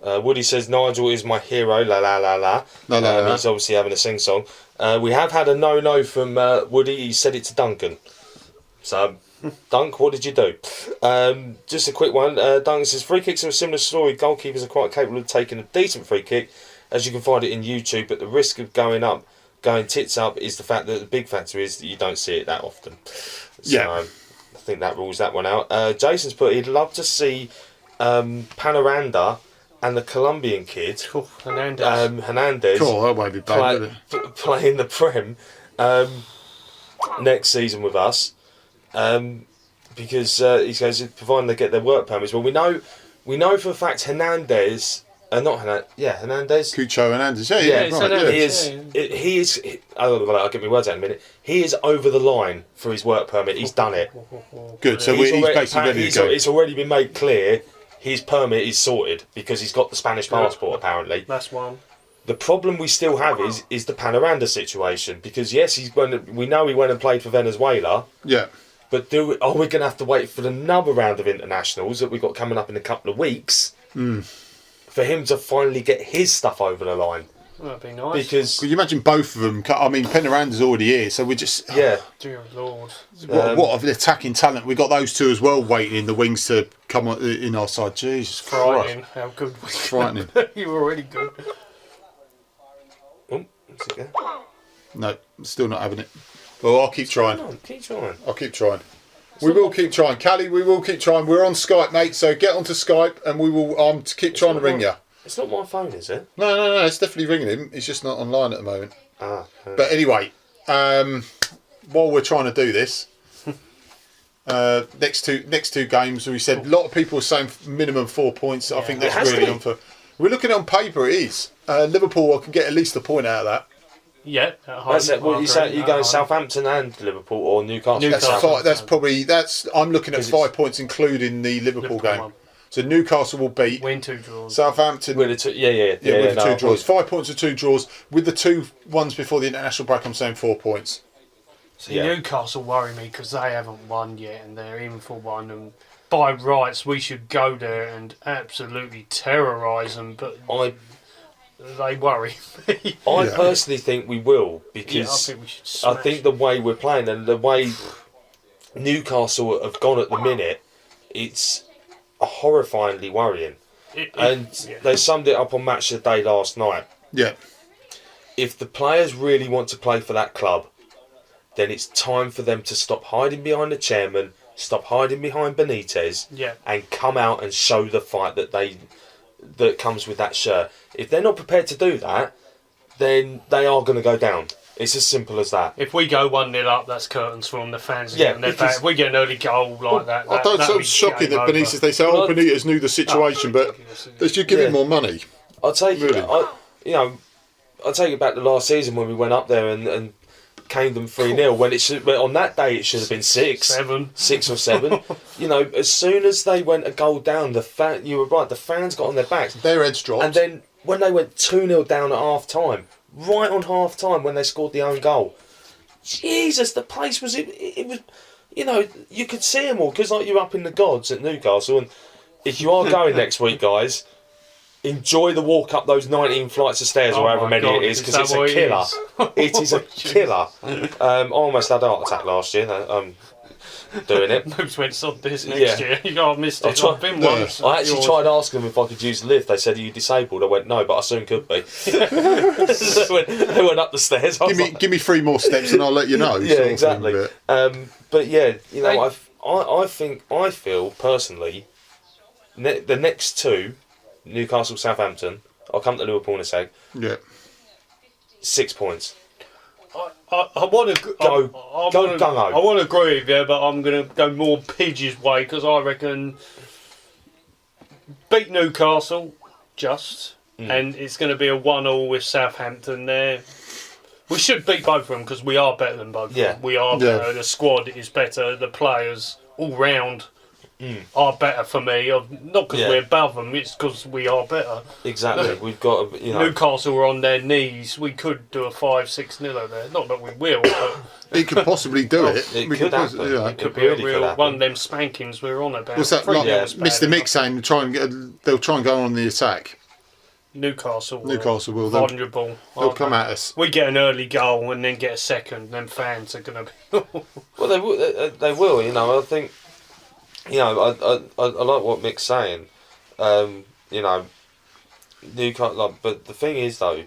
Woody says Nigel is my hero. La la la la. He's obviously having a sing song. We have had a no from Woody. He said it to Duncan. So, Dunk, what did you do? Just a quick one. Duncan says free kicks are a similar story. Goalkeepers are quite capable of taking a decent free kick, as you can find it in YouTube. But the risk of going tits up is the fact that the big factor is that you don't see it that often. So, I think that rules that one out. Jason's put he'd love to see Panoranda and the Colombian kid, Hernandez, that won't be bad, playing the Prem next season with us, because he says providing they get their work permits. Well, we know for a fact Hernandez, Hernandez, Cucho Hernandez, right, he is. I'll get my words out in a minute. He is over the line for his work permit. He's done it. Good. So he's basically ready to go. It's already been made clear. His permit is sorted because he's got the Spanish passport, apparently. That's one. The problem we still have is the Panoranda situation, because yes, we know he went and played for Venezuela. Yeah. But are we going to have to wait for another round of internationals that we've got coming up in a couple of weeks for him to finally get his stuff over the line? That'd be nice. Because could you imagine both of them? I mean, Penoranda's already here, so we're just Dear Lord. What of the attacking talent? We got those two as well waiting in the wings to come on, in our side. Jesus frightening! Christ. How good was Frightening. You were already good. oh, what's it go? No, still not having it. Well, I'll keep trying. Keep trying. I'll keep trying. We will keep trying, Callie. We will keep trying. We're on Skype, mate. So get onto Skype, and we will keep trying to ring you. It's not my phone, is it? No. It's definitely ringing him. He's just not online at the moment. But anyway, while we're trying to do this, next two games, we said a lot of people are saying minimum 4 points. I think that's really unfair. We're looking at it on paper. It is Liverpool. I can get at least a point out of that. Yeah, at home. That's it. What you say? You at go home. Southampton and Liverpool or Newcastle? Newcastle. That's probably I'm looking at 5 points, including the Liverpool game. one. So Newcastle will beat Win 2 draws. Southampton. With the two, with the no, 2 draws. 5 points of 2 draws. With the 2 ones before the international break, I'm saying 4 points. See, Newcastle worry me because they haven't won yet and they're in for one. And by rights, we should go there and absolutely terrorise them. But they worry me. I personally think we will, because I think we should smash the way we're playing and the way Newcastle have gone at the minute, it's horrifyingly worrying. They summed it up on Match of the Day last night. Yeah. If the players really want to play for that club, then it's time for them to stop hiding behind the chairman, stop hiding behind Benitez, and come out and show the fight that comes with that shirt. If they're not prepared to do that, then they are going to go down. It's as simple as that. If we go 1-0 up, that's curtains from the fans. If we get an early goal like that, I don't think it's shocking that Benitez. They say, Benitez knew the situation, but they should give him more money. I'll take it. I'll take it back to last season when we went up there and caned them 3-0. When on that day it should have been 6 or 7. As soon as they went a goal down, you were right. The fans got on their backs. Their heads dropped. And then when they went 2-0 down at half time. Right on half time when they scored the own goal, Jesus, the place was it was, you could see them all because you're up in the gods at Newcastle. And if you are going next week, guys, enjoy the walk up those 19 flights of stairs, or however many it is, because it's a killer. It is a killer. I almost had a heart attack last year. Doing it. Moves went sod this next year. I missed it. I've been once. I actually tried asking them if I could use the lift. They said, "Are you disabled?" I went, "No, but I soon could be." they went up the stairs. Give me 3 more steps and I'll let you know. Yeah, exactly. But yeah, I feel personally, the next 2, Newcastle, Southampton. I'll come to Liverpool in a sec. Yeah. 6 points. I want to go. I want to agree with you, but I'm going to go more Pidge's way because I reckon beat Newcastle and it's going to be a 1-1 with Southampton there. We should beat both of them because we are better than both of them. We are better. The squad is better. The players all round are better for me. Not because we're above them, it's because we are better. Exactly. We've got Newcastle are on their knees. We could do a 5-6-0 there. Not that we will, but it could possibly do it. It could happen. It could be a real one of them spankings we're on about. What's that? Mr. Mick saying they'll try and go on the attack. Newcastle will. Vulnerable. They'll come at us. We get an early goal and then get a second. Then fans are going to be. Well, they will. I think. I like what Mick's saying. Newcastle. But the thing is, though,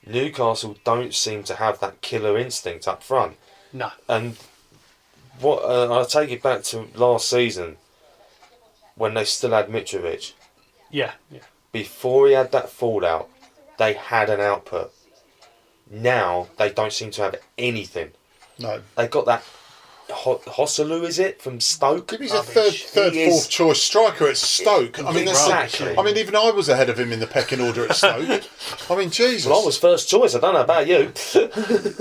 Newcastle don't seem to have that killer instinct up front. No. And what I'll take it back to last season when they still had Mitrovic. Yeah. Before he had that fallout, they had an output. Now they don't seem to have anything. No. They got that. Hosselu, is it, from Stoke? He's a third, fourth choice striker at Stoke. I mean, exactly. Even I was ahead of him in the pecking order at Stoke. I mean, Jesus. Well, I was first choice. I don't know about you.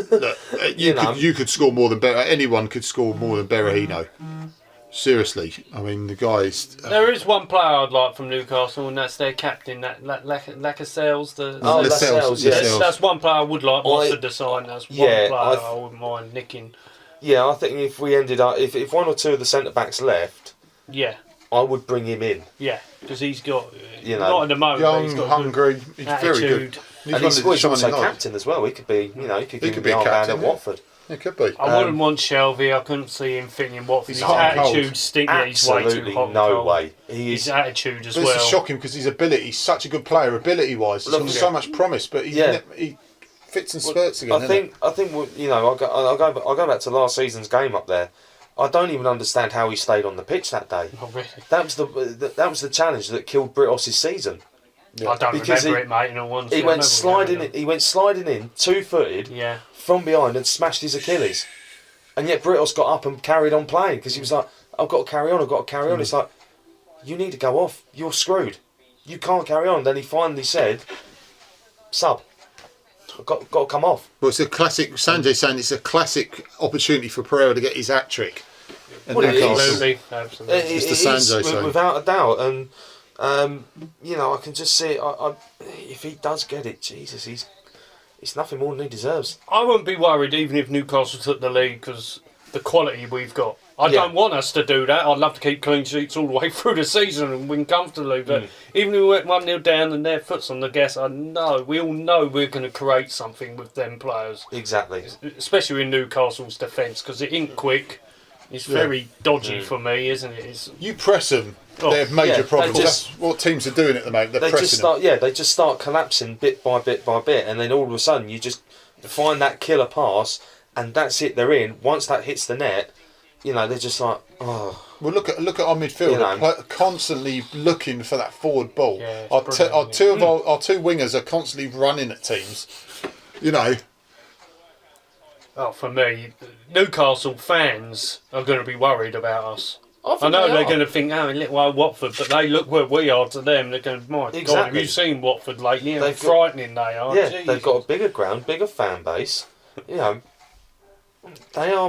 Look, you could score more than anyone could score more than Berahino. Seriously, I mean, the guys. There is one player I'd like from Newcastle, and that's their captain, that Lascelles. Lascelles, yes. That's one player I would like Watford to sign. That's one player I wouldn't mind nicking. Yeah, I think if we ended up, if 1 or 2 of the centre backs left, I would bring him in. Yeah, because he's got, not at the moment, young, he's got hungry, he's very good. And he's also captain as well. He could be, he could give me a armband at Watford. It could be. I wouldn't want Shelby. I couldn't see him fitting in Watford. His attitude stinks. He's way too hot. No way. His attitude as well. This is shocking because his ability. He's such a good player, ability-wise. He's got so much promise, but he fits and spurts again. I think I'll go back to last season's game up there. I don't even understand how he stayed on the pitch that day. Oh, really? That was the challenge that killed Britos' season. Yeah. I don't remember it, mate. In all honesty, he went sliding in 2-footed from behind and smashed his Achilles, and yet Britos got up and carried on playing because he was like, "I've got to carry on." It's like, you need to go off. You're screwed. You can't carry on. Then he finally said, "Sub." got to come off. Well, it's a classic. Sanjay's saying it's a classic opportunity for Pereira to get his hat trick. Well, Absolutely. It is, without a doubt, and I can just see it. If he does get it, Jesus, it's nothing more than he deserves. I wouldn't be worried even if Newcastle took the lead because the quality we've got. I don't want us to do that. I'd love to keep clean sheets all the way through the season and win comfortably. But even if we went 1-0 down and their foot's on the gas, we all know we're going to create something with them players. Exactly. Especially in Newcastle's defence because it ain't quick. It's very dodgy for me, isn't it? You press them. They have major problems. That's what teams are doing at the moment. They're pressing them. They just start collapsing bit by bit by bit, and then all of a sudden you just find that killer pass, and that's it. They're in. Once that hits the net, they're just like, oh. Well, look at our midfield. They're constantly looking for that forward ball. Yeah, our two wingers are constantly running at teams. Oh, for me, Newcastle fans are going to be worried about us. I know they're going to think, little Watford, but they look where we are to them. They're going, my God, have you seen Watford lately? How frightening they are. Yeah, Jesus. They've got a bigger ground, bigger fan base. They are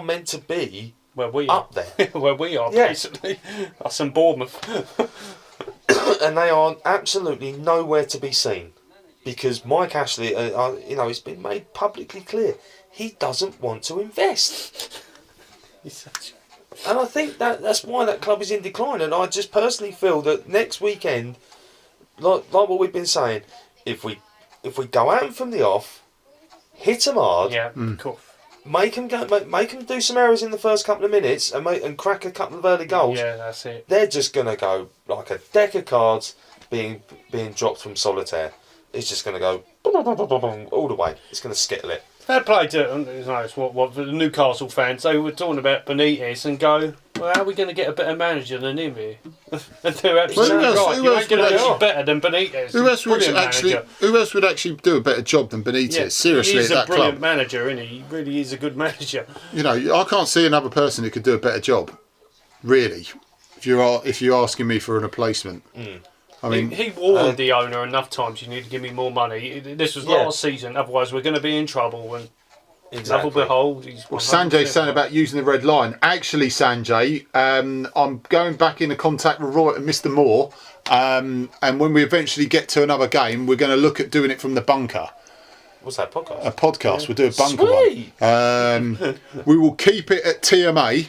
meant to be where we up there. Where we are, basically. Us and Bournemouth. And they are absolutely nowhere to be seen. Because Mike Ashley, it's been made publicly clear, he doesn't want to invest. And I think that's why that club is in decline. And I just personally feel that next weekend, like what we've been saying, if we go out from the off, hit them hard, cool. make them do some errors in the first couple of minutes, and crack a couple of early goals. Yeah, that's it. They're just gonna go like a deck of cards being dropped from solitaire. It's just gonna go all the way. It's gonna skittle it. Fair play to what the Newcastle fans. They were talking about Benitez and go, well, how are we going to get a better manager than him here? And they're absolutely right. You ain't going to be better than Benitez. Who else would actually do a better job than Benitez? Yeah, Seriously, he's at that club. He's a brilliant manager, isn't he? He really is a good manager. I can't see another person who could do a better job. Really, if you're asking me for a replacement. I mean, he warned the owner enough times. You need to give me more money. This was last season. Otherwise, we're going to be in trouble. And lo and behold, Sanjay's saying about using the red line. Actually, Sanjay, I'm going back into contact with Roy and Mr. Moore. And when we eventually get to another game, we're going to look at doing it from the bunker. What's that podcast? A podcast. We'll do a bunker one. We will keep it at TMA.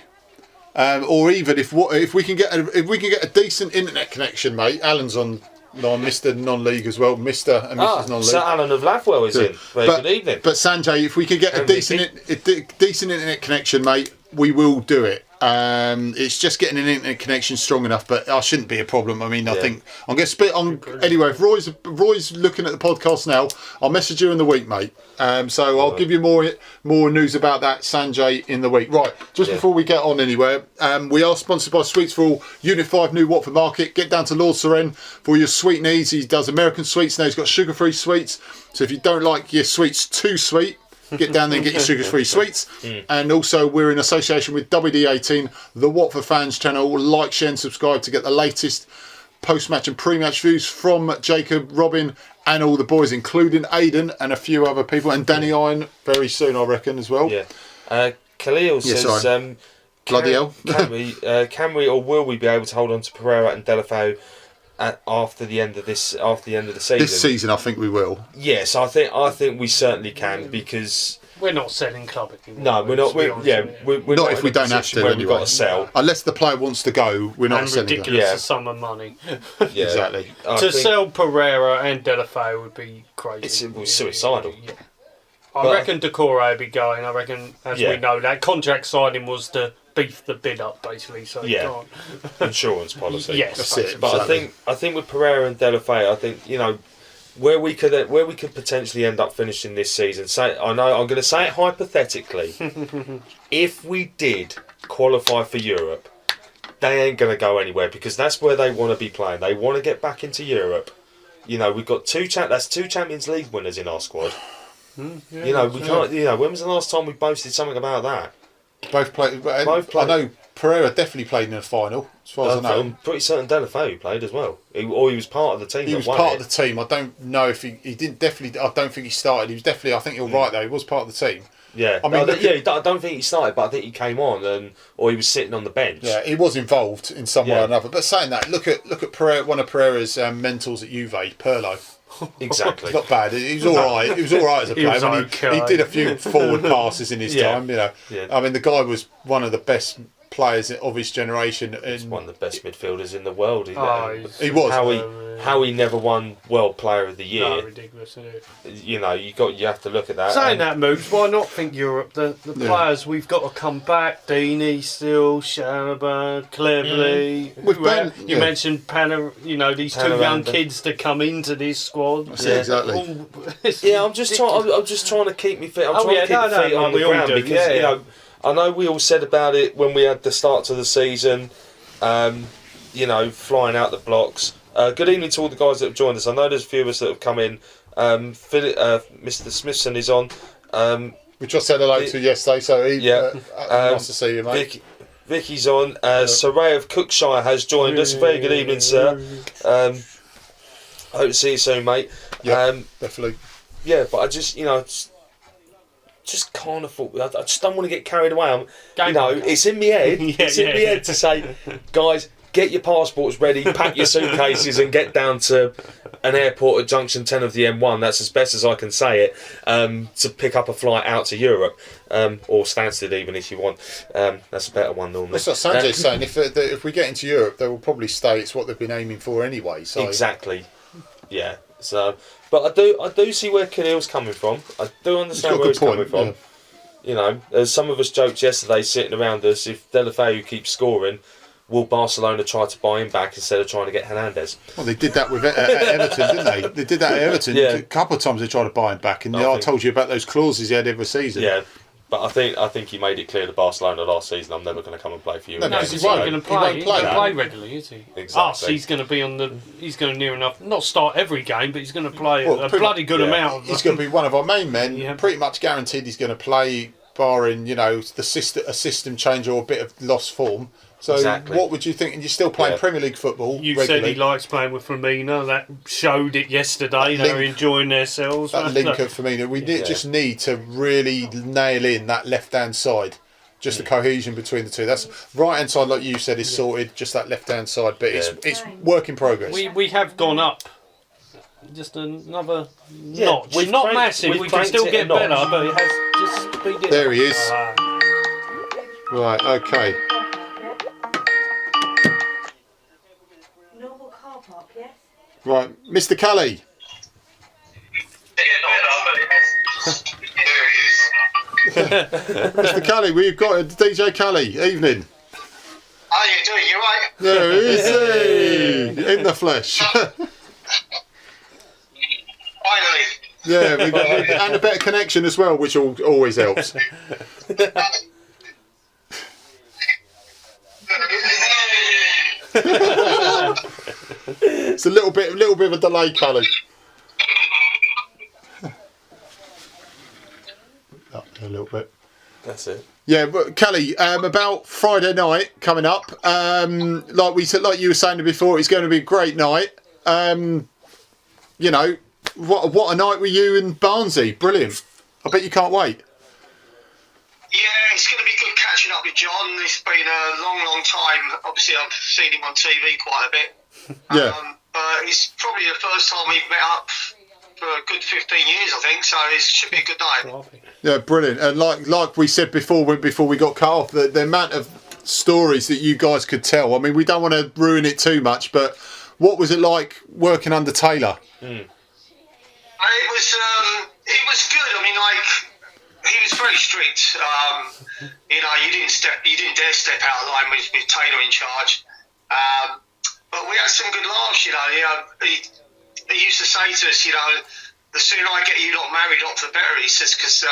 Or even if we can get a decent internet connection, mate. Alan's on Mr. Non-League as well, Mr. and Mrs. Non-League. Sir Alan of Lathwell is in. Good evening. But Sanjay, if we can get a decent internet connection, mate, we will do it. It's just getting an internet connection strong enough, but that shouldn't be a problem. I mean, I think I'm going to spit on anyway. If Roy's looking at the podcast now, I'll message you in the week, mate. So I'll give you more news about that, Sanjay, in the week. Right, just before we get on anywhere, we are sponsored by Sweets for All, Unit 5 New Watford Market. Get down to Lord Seren for your sweet needs. He does American sweets now. He's got sugar-free sweets. So if you don't like your sweets too sweet, get down there and get your sugar-free sweets. And also we're in association with WD18, the Watford Fans channel. Like, share and subscribe to get the latest post-match and pre-match views from Jacob, Robin and all the boys, including Aidan and a few other people, and Danny Iron very soon, I reckon, as well. Khalil says, bloody hell. Can we or will we be able to hold on to Pereira and Delafeu after the end of the season? This season, I think we will. Yes, I think we certainly can, because we're not selling club anymore. No, we're not. We're not if we don't have to. Anyway, we've got to sell unless the player wants to go. We're not selling. Ridiculous sum of money. Exactly. To sell Pereira and Delafeu would be crazy. It was suicidal. Yeah. I reckon Decore would be going. I reckon, as we know, that contract signing was to beef the bid up, basically. So insurance policy. Yes, that's it. But I think with Pereira and Delafeu, I think where we could potentially end up finishing this season. I'm going to say it hypothetically. If we did qualify for Europe, they ain't going to go anywhere, because that's where they want to be playing. They want to get back into Europe. We've got two Champions League winners in our squad. We can't. When was the last time we boasted something about that? Both played. I know Pereira definitely played in the final, as far as I know. I'm pretty certain Delafeu played as well. He was part of the team. He was part of the team. I don't know if he didn't definitely. I don't think he started. He was definitely. I think you're right though. He was part of the team. Yeah, I mean, I don't think he started, but I think he came on or he was sitting on the bench. Yeah, he was involved in some way or another. But saying that, look at Pereira, one of Pereira's mentors at Juve, Pirlo. Exactly. Not bad. He was all right. He was all right as a player. He did a few forward passes in his time. You know, I mean, the guy was one of the best players of his generation. He's one of the best midfielders in the world. He was. How he never won World Player of the Year. No, ridiculous, isn't it? You know, you have to look at that. Saying that, Moobs, why not think Europe? The players we've got to come back. Deeney still, Sharaban, Cleverley. You mentioned these two young kids to come into this squad. Exactly. I'm just trying to keep me fit. I'm trying to keep my feet on the ground because you know, I know we all said about it when we had the start to the season. Flying out the blocks. Good evening to all the guys that have joined us. I know there's a few of us that have come in. Mr. Smithson is on. Which I said hello to yesterday, so nice to see you, mate. Vicky's on. Saray of Cookshire has joined us. Very good evening, sir. Hope to see you soon, mate. Yeah, definitely. Yeah, but I just can't afford. I just don't want to get carried away. It's in my head. It's in my head to say, guys, get your passports ready, pack your suitcases, and get down to an airport at Junction 10 of the M1. That's as best as I can say it. To pick up a flight out to Europe, or Stansted even if you want. That's a better one normally. That's what Sanjay's saying. If we get into Europe, they will probably stay. It's what they've been aiming for anyway. So. Exactly. Yeah. So, but I do see where Keneal's coming from. I do understand where he's coming from. Yeah. You know, as some of us joked yesterday, sitting around us, if Delafeu keeps scoring, will Barcelona try to buy him back instead of trying to get Hernandez? Well, they did that with Everton, didn't they? They did that at Everton. Yeah. A couple of times they tried to buy him back, and I told you about those clauses he had every season. Yeah, but I think he made it clear to Barcelona last season, I'm never going to come and play for you. No, because he's not going to play. He won't play regularly, is he? Exactly. He's going to be he's going to near enough, not start every game, but he's going to play a bloody good amount. He's going to be one of our main men. Yeah. Pretty much guaranteed he's going to play, barring a system change or a bit of lost form. So what would you think? And you're still playing Premier League football. You regularly. said he likes playing with Firmino. That showed it yesterday. They were enjoying themselves. That link of Firmino. We just need to really nail in that left-hand side. Just the cohesion between the two. That's right-hand side, like you said, is sorted. Just that left-hand side. But it's work in progress. We have gone up. Just another notch. We're not massive. We can still get better, but it has just been... There he is. Right, okay. Right, Mr. Callie. Mr. Callie, we've got DJ Callie. Evening. How you doing? You right? There he is, in the flesh. Finally. Yeah, we've got and a better connection as well, which always helps. It's a little bit of a delay, Callie. Up a little bit. That's it. Yeah, but Callie, about Friday night coming up. Like you were saying before, it's going to be a great night. What a night with you and Barnsley. Brilliant. I bet you can't wait. Yeah, it's going to be good catching up with John. It's been a long time. Obviously, I've seen him on TV quite a bit. Yeah. It's probably the first time we've met up for a good 15 years, I think. So it should be a good night. Yeah, brilliant. And like we said before we got cut off, the amount of stories that you guys could tell. I mean, we don't want to ruin it too much, but what was it like working under Taylor? It was good. I mean, he was very strict. You didn't dare step out of line with Taylor in charge. But we had some good laughs. He used to say to us, the sooner I get you lot married off, the better. He says, because the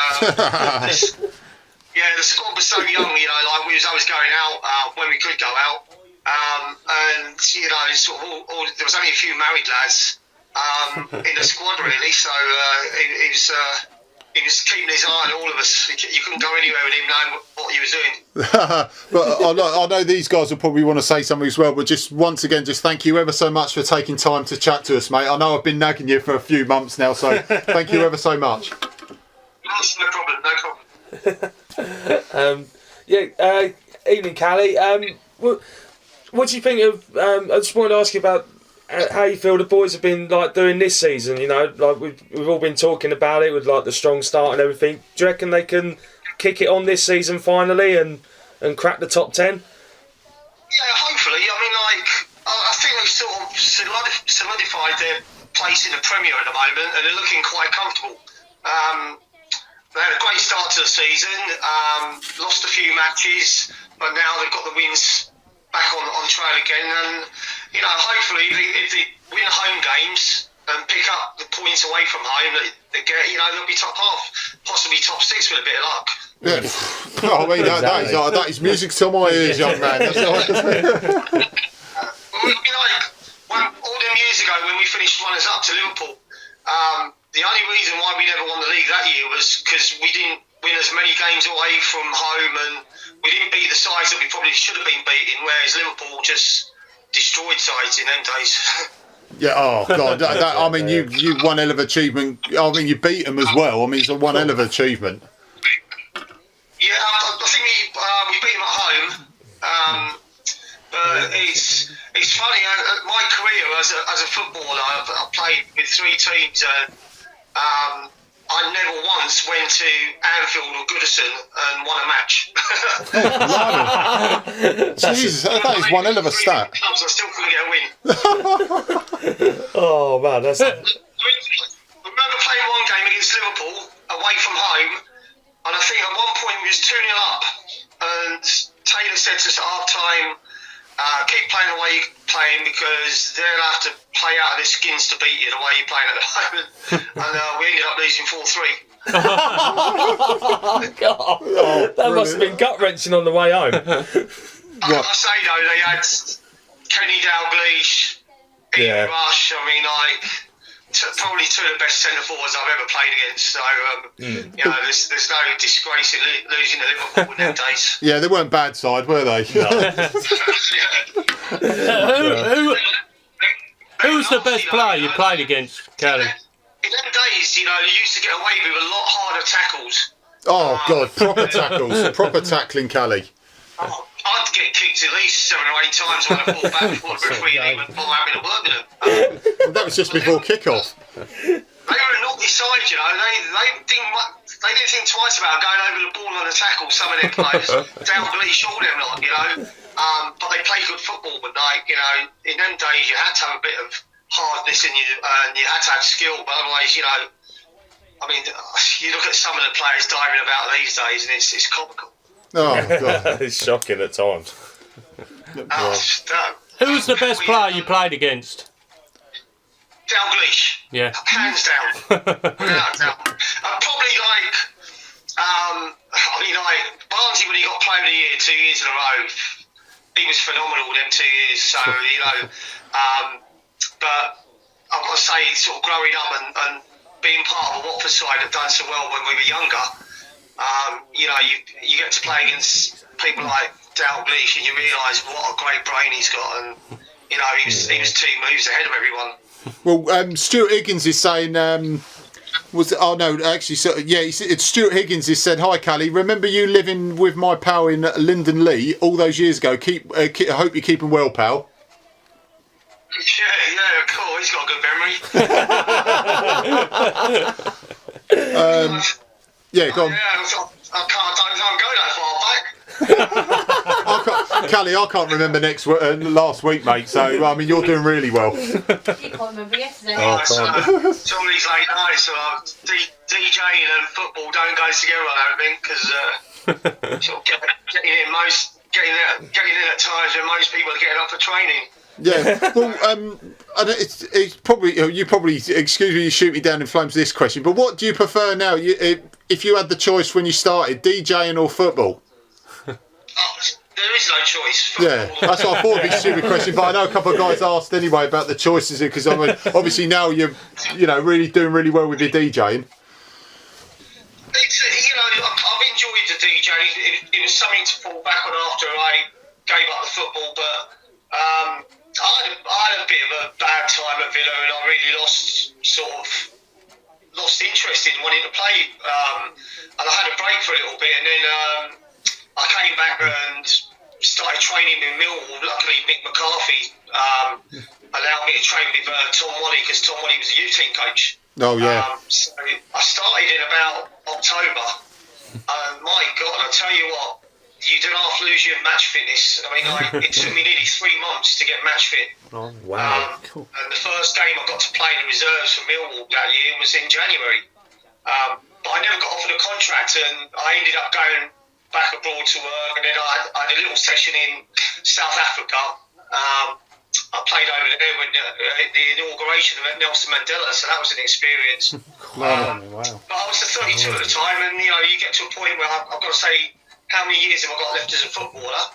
squad was so young. We was always going out when we could go out, and sort of there was only a few married lads in the squad really. So he he was keeping his eye on all of us. You couldn't go anywhere with him knowing what he was doing. But I know these guys will probably want to say something as well, but just once again, just thank you ever so much for taking time to chat to us, mate. I know I've been nagging you for a few months now, so thank you ever so much. No problem. Evening, Callie. What do you think of? I just wanted to ask you about how you feel the boys have been like doing this season. You know, like we've all been talking about it with like the strong start and everything. Do you reckon they can kick it on this season finally and crack the top 10? Yeah, hopefully. I mean, like I think they've sort of solidified their place in the Premier at the moment, and they're looking quite comfortable. They had a great start to the season, lost a few matches, but now they've got the wins back on trail again. And, you know, hopefully if they win home games and pick up the points away from home, they get, you know, they'll be top half, possibly top 6 with a bit of luck. Yeah. I mean, that is music to my ears, young man. That's all I can say. You know, all them years ago when we finished runners up to Liverpool, the only reason why we never won the league that year was because we didn't win as many games away from home, and we didn't beat the sides that we probably should have been beating, whereas Liverpool just destroyed sides in them days. Yeah, oh God, I mean, you one hell of achievement. I mean, you beat them as well. I mean, it's a one hell of achievement. Yeah, I think we beat them at home, but it's funny. My career as a footballer, I played with 3 teams, and I never once went to Anfield or Goodison and won a match. Jesus, that is one hell of a stat. I still couldn't get a win. Oh man, that's. I remember playing one game against Liverpool away from home, and I think at one point we was 2-0 up, and Taylor said to us at half time, keep playing the way you're playing, because they'll have to play out of their skins to beat you the way you're playing at the moment. And we ended up losing 4-3. Oh, God. That must have been gut wrenching on the way home. I say though, they had Kenny Dalglish, Ian Rush. I mean, like probably 2 of the best centre forwards I've ever played against. So you know, there's no disgrace in losing to Liverpool in them days. Yeah, they weren't bad side, were they? No. Who's the best player you played against, Kelly? In them days, you know, you used to get away with a lot harder tackles. Oh God, proper tackles, proper tackling, Callie. I'd get kicked at least 7 or 8 times when I fought back before the referee and even before having to work with them. That was just before kick-off. They were a naughty side, you know. They didn't think twice about going over the ball on the tackle. Some of their players, Dalglish, all them lot, you know. But they play good football. But like, you know, in them days, you had to have a bit of hardness in you, and you had to have skill. But otherwise, you know, I mean, you look at some of the players diving about these days, and it's comical. Oh God, it's shocking at times. Who was the best player you played against? Dalglish. Yeah. Hands down. Without doubt. Probably like, I mean, like Barnsley when he got Player of the Year 2 years in a row, he was phenomenal them 2 years. So you know, but I must say, sort of growing up and being part of a Watford side that done so well when we were younger. You know, you get to play against people like Dalglish, and you realise what a great brain he's got, and you know he was 2 moves ahead of everyone. Well, Stuart Higgins is saying, Stuart Higgins has said, "Hi, Callie. Remember you living with my pal in Linden Lee all those years ago? I hope you're keeping well, pal." Yeah, cool. He's got a good memory. Yeah, go on. Yeah, I can't go that far back. Callie, I can't remember last week, mate. So I mean, you're doing really well. You can't remember yesterday. Some of these late nights, so DJing and football don't go together, I don't think, because sort of getting in at times when most people are getting up for training. Yeah, well, and it's probably you probably excuse me, you shoot me down in flames with this question, but what do you prefer now? If you had the choice when you started, DJing or football? There is no choice. Yeah, that's what I thought would be a stupid question, but I know a couple of guys asked anyway about the choices, because I mean, obviously now you're really doing really well with your DJing. I've enjoyed the DJ. It was something to fall back on after I gave up the football, but I had a bit of a bad time at Villa, and I really lost interest in wanting to play. And I had a break for a little bit, and then I came back and started training with Millwall. Luckily, Mick McCarthy allowed me to train with Tom Wally, because Tom Wally was a youth team coach. Oh, yeah. So I started in about October. My God, I tell you what, you don't half lose your match fitness. I mean, it took me nearly 3 months to get match fit. Oh, wow. Cool. And the first game I got to play in the reserves for Millwall that year was in January. But I never got offered a contract, and I ended up going back abroad to work, and then I had a little session in South Africa. I played over there when the inauguration of Nelson Mandela, so that was an experience. Wow. But I was 32 at the time, and you get to a point where I've got to say, how many years have I got left as a footballer?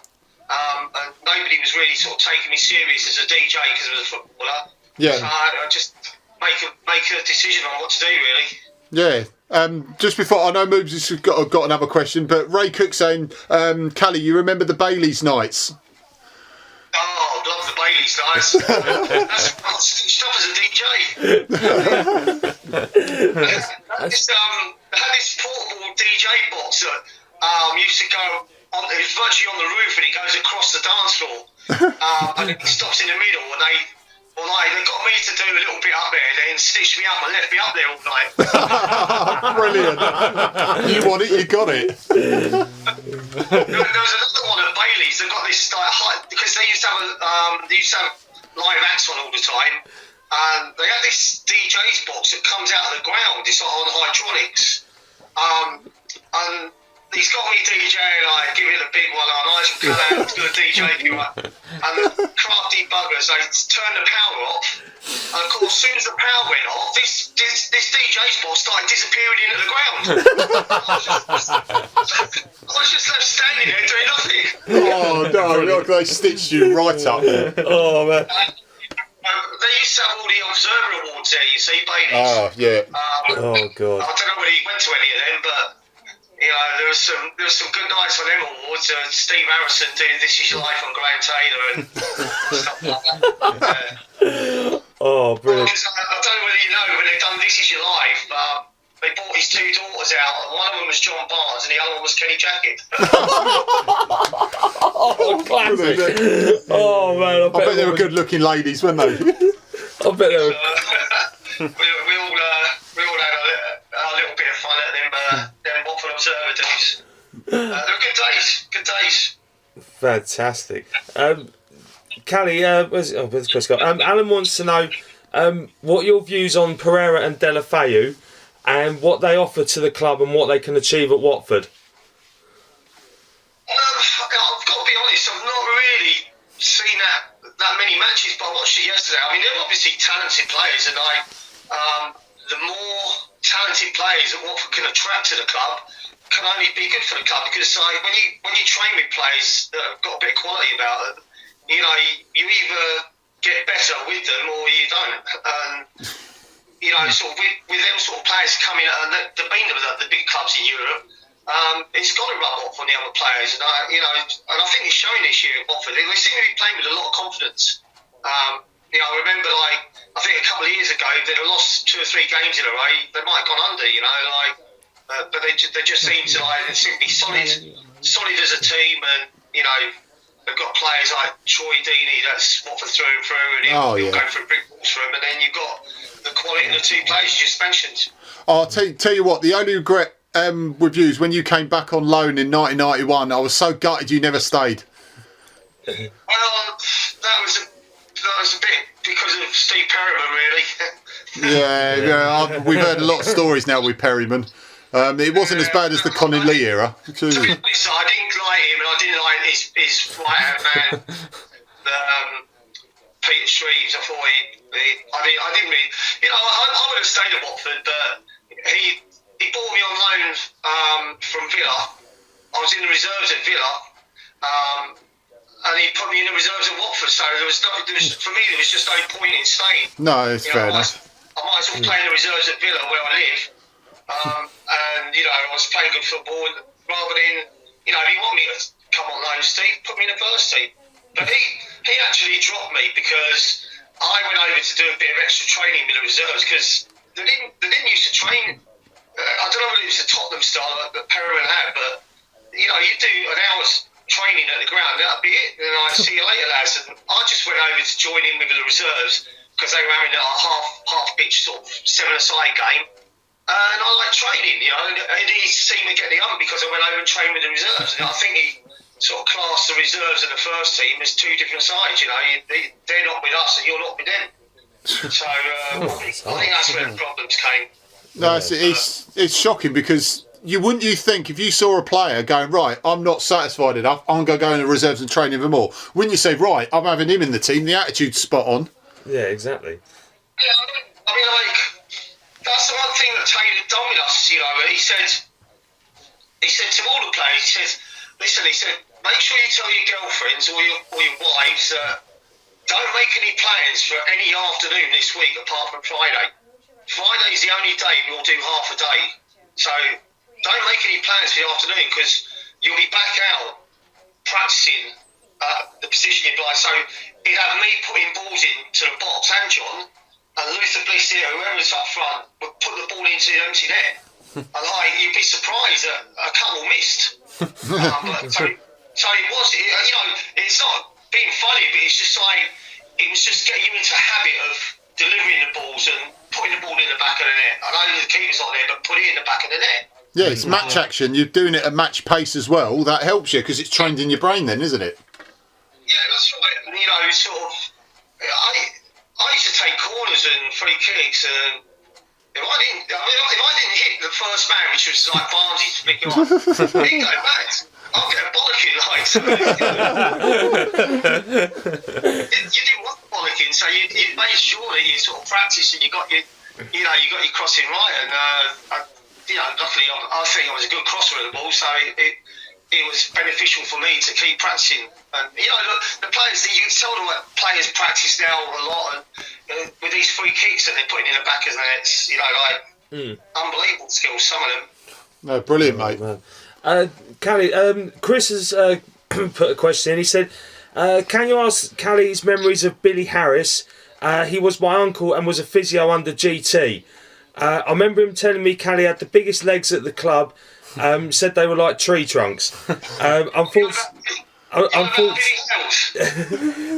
And nobody was really sort of taking me serious as a DJ because I was a footballer. Yeah. So I just make a decision on what to do, really. Yeah. Just before, I know Moobs has got another question, but Ray Cook saying, Callie, you remember the Bailey's nights? Oh, I love the Bailey's nights. That's stitched up as a DJ. I had this portable DJ box that used to go on. It was virtually on the roof, and it goes across the dance floor. And it stops in the middle, and they got me to do a little bit up there, and then stitched me up and left me up there all night. Brilliant. You want it, you got it. There was another one at Bailey's. They got this because they used to have live acts on all the time, and they had this DJ's box that comes out of the ground. It's on hydraulics, and he's got me DJing, like, give it a big one on. Nigel Callahan's going to DJ you up. And the crafty buggers, they turned the power off. And of course, as soon as the power went off, this DJ's box started disappearing into the ground. I was just left standing there doing nothing. Oh, no, look, they stitched you right up there. Oh, man. They used to have all the Observer Awards there, you see, Bailey's. Oh, yeah. Oh, God. I don't know whether he went to any of them, but there was some good nights on them awards. Steve Harrison doing "This Is Your Life" on Graham Taylor and stuff like that. Oh, brilliant! I don't know whether you know, when they've done "This Is Your Life," they brought his two daughters out, and one of them was John Barnes, and the other one was Kenny Jackett. Oh, classic! Oh man, I bet they were good-looking ladies, weren't they? I bet they were. We all had a little bit of fun at them Watford Observer days. They were good days. Fantastic. Callie, where's Chris got? Alan wants to know what your views on Pereira and Deulofeu, and what they offer to the club and what they can achieve at Watford. I've got to be honest, I've not really seen that many matches, but I watched it yesterday. I mean, they're obviously talented players, and the more talented players that Watford can attract to the club can only be good for the club, because when you train with players that have got a bit of quality about them, you either get better with them or you don't. And sort of with them sort of players coming, and they've been the big clubs in Europe, it's got to rub off on the other players. And I think it's showing this year at Watford. They seem to be playing with a lot of confidence. I remember, I think a couple of years ago, they'd have lost 2 or 3 games in a row, they might have gone under, but they just seem to be solid as a team, and they've got players like Troy Deeney, that's Watford through and through, and he'll go through brick walls for him, and then you've got the quality of the 2 players you just mentioned. I'll tell you what, the only regret with you is when you came back on loan in 1991. I was so gutted you never stayed. Well, that was a bit because of Steve Perryman, really. Yeah, we've heard a lot of stories now with Perryman. It wasn't as bad as the Colin Lee era. To be honest, I didn't like him, and I didn't like his right-hand man, Peter Shreves. I thought I didn't really. I would have stayed at Watford, but he brought me on loan from Villa. I was in the reserves at Villa, and he put me in the reserves at Watford. So for me, there was just no point in staying. No, it's fair enough. I might as well play in the reserves at Villa where I live. And you know, I was playing good football, and rather than, you know, if he wanted me to come on loan, Steve, put me in the first team. But he actually dropped me because I went over to do a bit of extra training with the reserves because they didn't used to train. I don't know whether it was the Tottenham style that Perrin had, but you know, you do an hour's training at the ground, that'd be it. And I see you later, lads. And I just went over to join in with the reserves because they were having a half pitch sort of 7-a-side game. And I like training, you know, and he seen me get the ump because I went over and trained with the reserves. And I think he sort of classed the reserves and the first team as two different sides, you know. They're not with us and you're not with them. So I think that's where the problems came. No, it's shocking because wouldn't you think if you saw a player going, right, I'm not satisfied enough, I'm going to go in the reserves and train even more. Wouldn't you say, right, I'm having him in the team, the attitude's spot on. Yeah, exactly. Yeah, I mean, like, that's the one thing that Taylor done with us, you know. He said to all the players, he said, listen, he said, make sure you tell your girlfriends or your wives that don't make any plans for any afternoon this week apart from Friday. Friday's the only day we'll do half a day. So don't make any plans for the afternoon because you'll be back out practicing the position you play. So he'd have me putting balls into the box and John, and Luther Bliss here, whoever's up front, would put the ball into the empty net. And you'd be surprised that a couple missed. So it was, you know, it's not being funny, but it's just like, it was just getting you into a habit of delivering the balls and putting the ball in the back of the net. I know the keeper's not there, but put it in the back of the net. Yeah, it's match action. You're doing it at match pace as well. That helps you because it's trained in your brain then, isn't it? Yeah, that's right. And, you know, sort of, I used to take corners and free kicks, and if I didn't hit the first man, which was like Barnsley to pick him up, he'd go mad. I'll get a bollocking, like. So, you didn't want bollocking, so you made sure that you sort of practiced and you got your crossing right, and you know, luckily I think I was a good crosser of the ball, so it was beneficial for me to keep practicing. And you know, look, the players that you tell them that players practice now a lot, and with these free kicks that they're putting in the back of the nets, you know, like unbelievable skills, some of them. No, brilliant, mate. Callie, Chris has put a question in. He said, can you ask Callie's memories of Billy Harris? He was my uncle and was a physio under GT. I remember him telling me Callie had the biggest legs at the club. Said they were like tree trunks.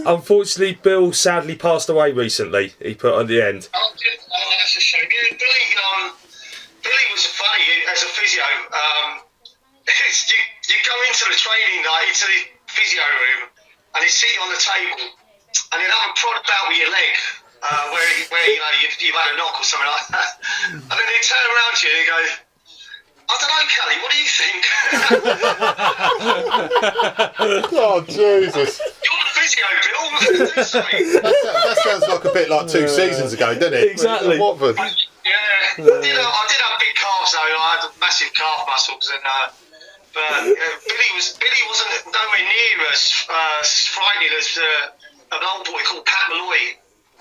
Unfortunately, Bill sadly passed away recently. He put on the end. Oh, that's a shame. Yeah, Billy was funny as a physio. You go into the training night, into the physio room, and he'd sit you on the table, and he'd have a prod about with your leg, where you know you've had a knock or something like that, and then he'd turn around to you and he'd go, I don't know, Kelly, what do you think? Oh, Jesus. You're the physio, Bill. That sounds like a bit like 2 seasons ago, doesn't it? Exactly. Watford. Yeah. I did have big calves, though. I had massive calf muscles, and but Billy wasn't nowhere near as frightening as an old boy called Pat Malloy.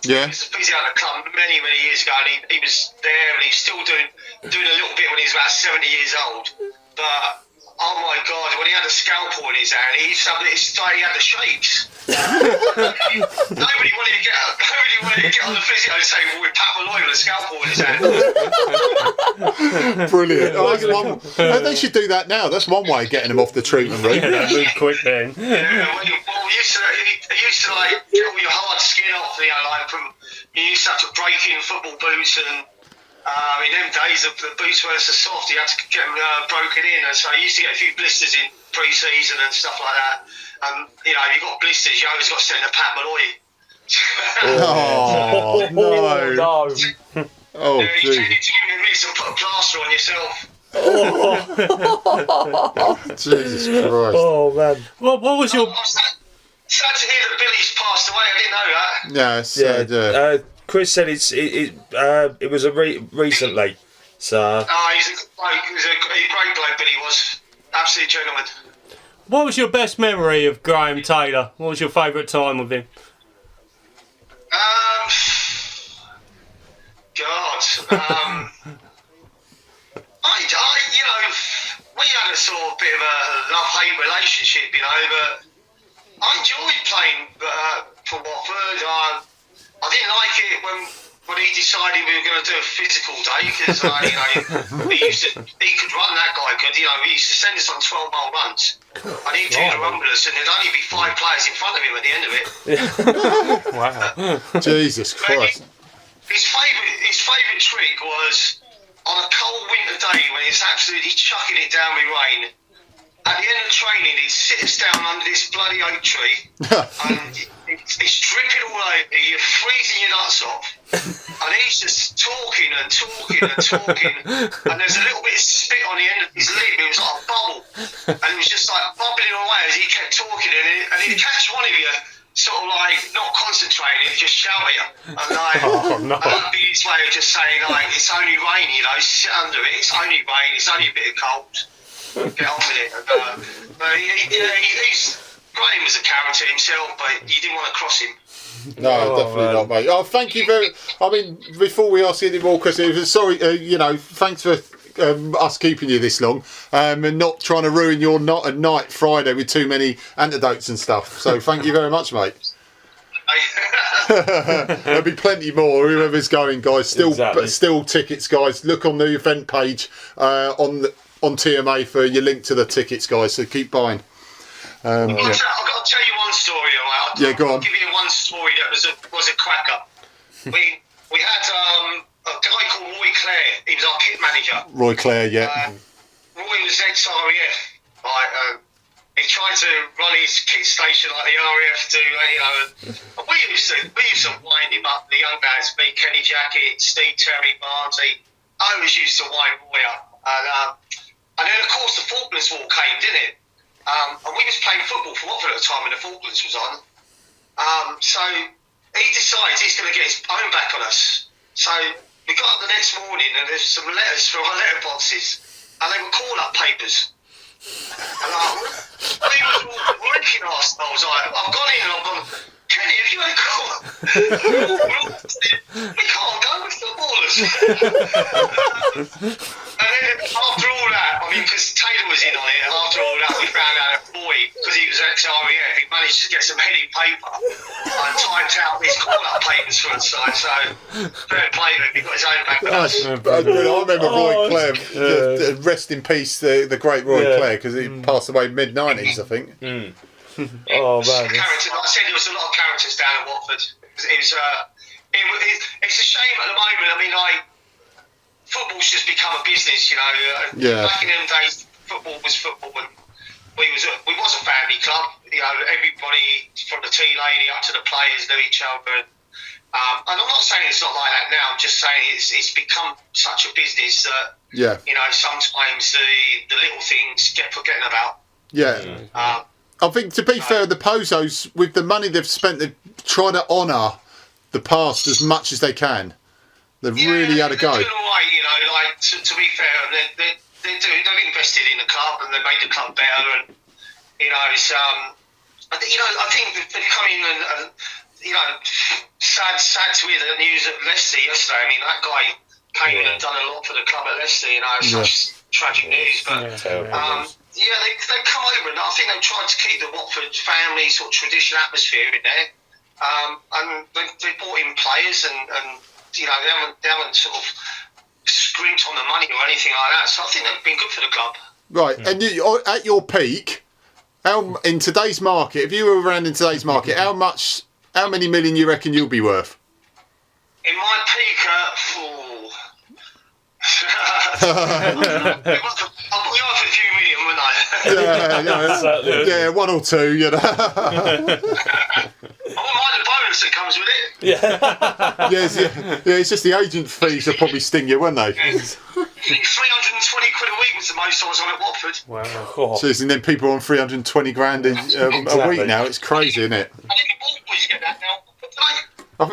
Yeah. He was a physio at the club many years ago, and he was there, and he's still doing a little bit when he's about 70 years old. But oh my God, when he had a scalpel in his hand, he used to have he had the shakes. Nobody wanted to get on the physio table with Pat Malloy with a scalpel in his hand. Brilliant. Oh, they should do that now. That's one way of getting them off the treatment room. Yeah, move quick then. Yeah, well, he used to like get all your hard skin off, you know, like you used to have to break in football boots, and in them days the boots were so soft you had to get them broken in, and so you used to get a few blisters in pre-season and stuff like that. You know, if you got blisters, you always got to send a Pat Malloy. Oh, no. Oh, you take it to your mix and put a plaster on yourself. Jesus Christ. Oh, man. What was your... I'm sad to hear that Billy's passed away. I didn't know that. Yeah, Chris said it was recently. So. He's a great bloke, Billy was. Absolute gentleman. What was your best memory of Graham Taylor? What was your favourite time with him? God. You know, we had a sort of bit of a love-hate relationship, you know, but I enjoyed playing for Watford. I didn't like it when he decided we were going to do a physical day, because you know, he could run, that guy could, you know, he used to send us on 12-mile runs, and he'd do the rumblers, and there'd only be 5 players in front of him at the end of it. Wow. Jesus Christ. His favourite trick was on a cold winter day when it's absolutely chucking it down with rain. At the end of training, he'd sit us down under this bloody oak tree, and it's dripping all over. You're freezing your nuts off, and he's just talking, and there's a little bit of spit on the end of his lip. It was like a bubble, and it was just like bubbling away as he kept talking, and he'd catch one of you sort of like not concentrating, he'd just shout at you, and like, and that'd be his way of just saying like, it's only rain, you know, sit under it, it's only rain, it's only a bit of cold. Get on with it. Graham was a character himself, but you didn't want to cross him. No, definitely not, mate. Oh, thank you very. I mean, before we ask you any more questions, sorry, you know, thanks for us keeping you this long, and not trying to ruin your night Friday with too many antidotes and stuff. So, thank you very much, mate. There'll be plenty more. Whoever's going, guys, still tickets, guys. Look on the event page on TMA for your link to the tickets, guys. So keep buying. I've got to tell you one story. Right? Go on. I'll give you one story that was a cracker. we had a guy called Roy Clare. He was our kit manager. Roy Clare, yeah. Roy was ex-RAF. Right? He tried to run his kit station like the RAF do. You know, we used to wind him up. The young lads, me, Kenny Jackett, Steve Terry, Barnsley. I always used to wind Roy up. And then, of course, the Falklands War came, didn't it? And we was playing football for Watford at the time when the Falklands was on. So he decides he's going to get his own back on us. So we got up the next morning and there's some letters from our letterboxes, and they were call-up papers. And we was all working ourselves. I've gone in and I've gone, Kenny, have you had a call? We can't go with footballers. And then after all that, I mean, because Taylor was in on it, after all that we found out that Boy, because he was ex-RAF, he managed to get some heady paper and typed out these call-up papers for us. So fair play to him, he got his own back. I remember Roy Clare, rest in peace, the great Roy Clare, because he passed away mid-90s, I think. Oh, man. Like I said, there was a lot of characters down at Watford. It's a shame at the moment. I mean, like, football's just become a business, you know. Back in them days, football was football, and we was a family club. You know, everybody from the tea lady up to the players knew each other. And I'm not saying it's not like that now. I'm just saying it's become such a business that you know, sometimes the little things get forgotten about. Yeah. I think, to be fair, the Pozos, with the money they've spent, they're trying to honour the past as much as they can. They've really had a go. They're doing all right, you know. Like to be fair, they've invested in the club and they made the club better. And you know, it's you know, I think they've come in and you know, sad to hear the news at Leicester yesterday. I mean, that guy came in and done a lot for the club at Leicester. You know, such tragic news, but. Yeah, they come over and I think they've tried to keep the Watford family sort of traditional atmosphere in there. And they brought in players and you know, they haven't sort of scrimped on the money or anything like that. So I think they've been good for the club. Right, and at your peak, in today's market, if you were around in today's market, how many million you reckon you'll be worth? In my peak, I'll put you off a few million, wouldn't I? Yeah, 1 or 2, you know. I wouldn't mind the bonus that comes with it. It's just the agent fees that probably sting you, won't they? 320 quid a week was the most I was on at Watford. Wow. Jeez, and then people are on 320 grand a week now. It's crazy, isn't it? I think always get that now. I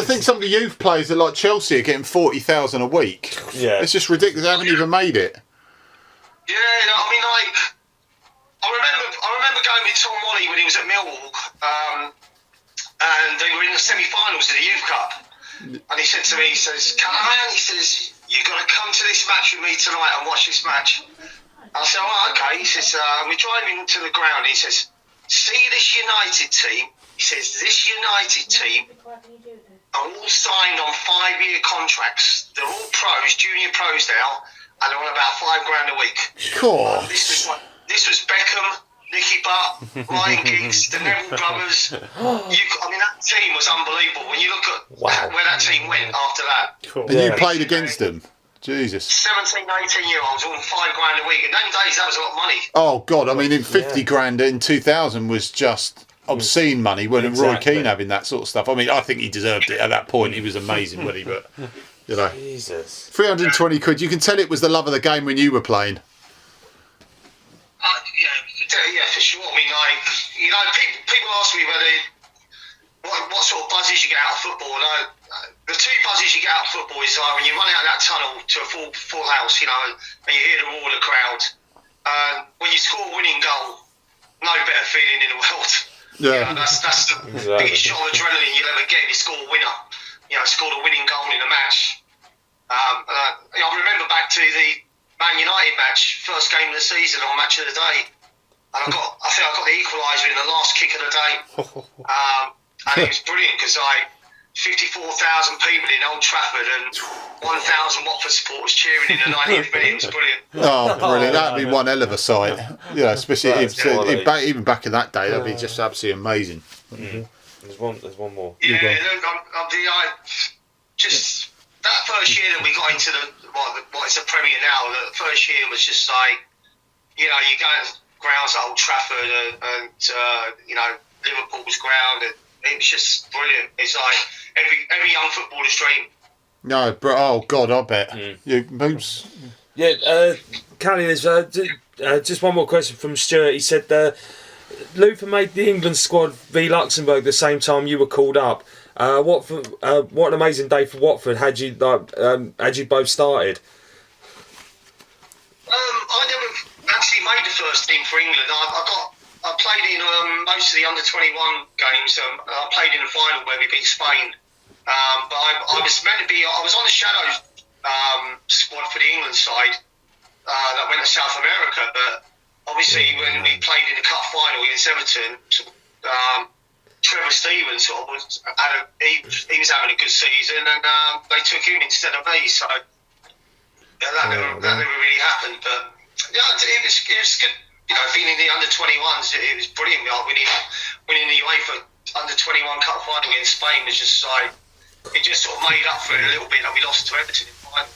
think some of the youth players at like Chelsea are getting 40,000 a week. Yeah, it's just ridiculous. They haven't even made it. Yeah, no, I mean, like, I remember going with Tom Wally when he was at Millwall, and they were in the semi-finals of the Youth Cup, and he said to me, he says, "Callahan," he says, "you've got to come to this match with me tonight and watch this match." I said, well, okay. He says, we're driving to the ground. He says, see this United team? He says, this United team are all signed on 5-year contracts. They're all pros, junior pros now, and they're on about $5,000 a week. Cool. This was Beckham, Nicky Butt, Ryan Giggs, the Neville brothers. That team was unbelievable. When you look at where that team went after that. Cool. And you played against them? Jesus. 17, 18-year-olds on $5,000 a week. In them days, that was a lot of money. Oh, God. I mean, in 50 grand in 2000 was just obscene money. When Roy Keane having that sort of stuff. I mean, I think he deserved it at that point. He was amazing, wasn't he? But, you know. Jesus. 320 quid. You can tell it was the love of the game when you were playing. Yeah, for sure. I mean, people ask me what sort of buzzes you get out of football. The two buzzes you get out of football is when you run out of that tunnel to a full house, and you hear the roar of the crowd. When you score a winning goal, no better feeling in the world. Yeah. That's the biggest shot of adrenaline you'll ever get. You score a winner. Scored a winning goal in a match. I remember back to the Man United match, first game of the season on Match of the Day. And I think I got the equaliser in the last kick of the day. And it was brilliant because 54,000 people in Old Trafford and 1,000 Watford supporters cheering in the 90th minute. It was brilliant. Oh, brilliant. That'd be one hell of a sight. Especially even back in that day, that'd be just absolutely amazing. Mm-hmm. There's one more. Yeah, just that first year that we got into what is the Premier now, the first year was just like, you go to grounds like Old Trafford and Liverpool's ground, and it was just brilliant. It's like every young footballer's dream. No, but oh God, I bet. Moobs. Yeah, Callie, there's just one more question from Stuart. He said, Luther made the England squad v Luxembourg the same time you were called up. What an amazing day for Watford. Had you both started? I never actually made the first team for England. I played in most of the under-21 games. I played in the final where we beat Spain. But I was meant to be. I was on the shadow squad for the England side that went to South America. But obviously, when we played in the cup final against Everton, Trevor Stevens he was having a good season, and they took him instead of me. So that never really happened. But it was good. Being in the under-21s, it was brilliant. Winning the UEFA under-21 cup final against Spain was just like, it just sort of made up for it a little bit that we lost to Everton in the final.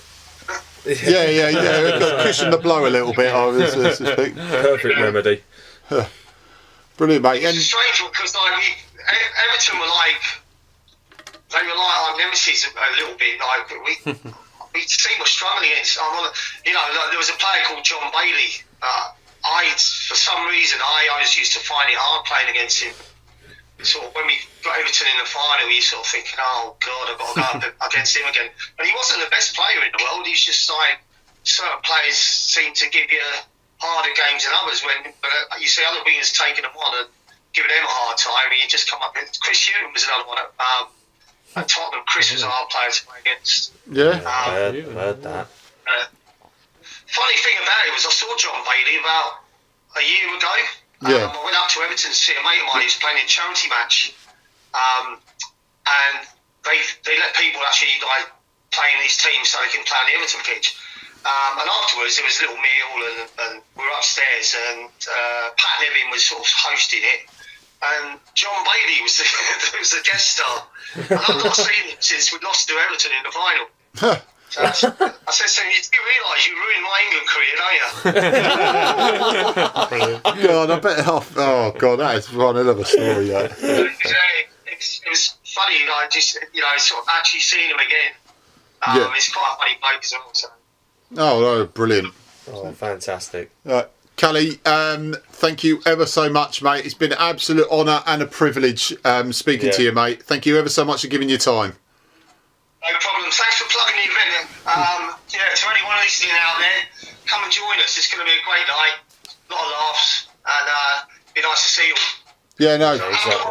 Yeah. Cushion the blow a little bit. Perfect remedy. Brilliant, mate. It's a strange one because Everton were like our nemesis a little bit. We team were struggling against. There was a player called John Bailey. For some reason, I always used to find it hard playing against him. Sort of when we got Everton in the final, you sort of thinking, oh God, I've got to go up against him again. And he wasn't the best player in the world. He's just like, certain players seem to give you harder games than others. When you see other wingers taking them on and giving them a hard time, and you just come up with Chris Hume was another one at Tottenham. Chris was a hard player to play against. Yeah, I heard that. Funny thing about it was I saw John Bailey about a year ago. I went up to Everton to see a mate of mine who was playing in a charity match, and they let people actually play in these teams so they can play on the Everton pitch. And afterwards there was a little meal and we were upstairs and Pat Nevin was sort of hosting it, and John Bailey was the guest star, and I've not seen him since we lost to Everton in the final. So I said to him, you do realise you ruined my England career, don't you? God, I bet. Oh God, that is one hell of a story. That. It was funny, sort of actually seeing him again. It's quite a funny bloke as well. So. Oh, brilliant. Oh, fantastic. Callie, thank you ever so much, mate. It's been an absolute honour and a privilege speaking to you, mate. Thank you ever so much for giving your time. No problem. Thanks for plugging the event. To anyone listening out there, come and join us. It's going to be a great night. A lot of laughs, and be nice to see you. Yeah, no. Exactly.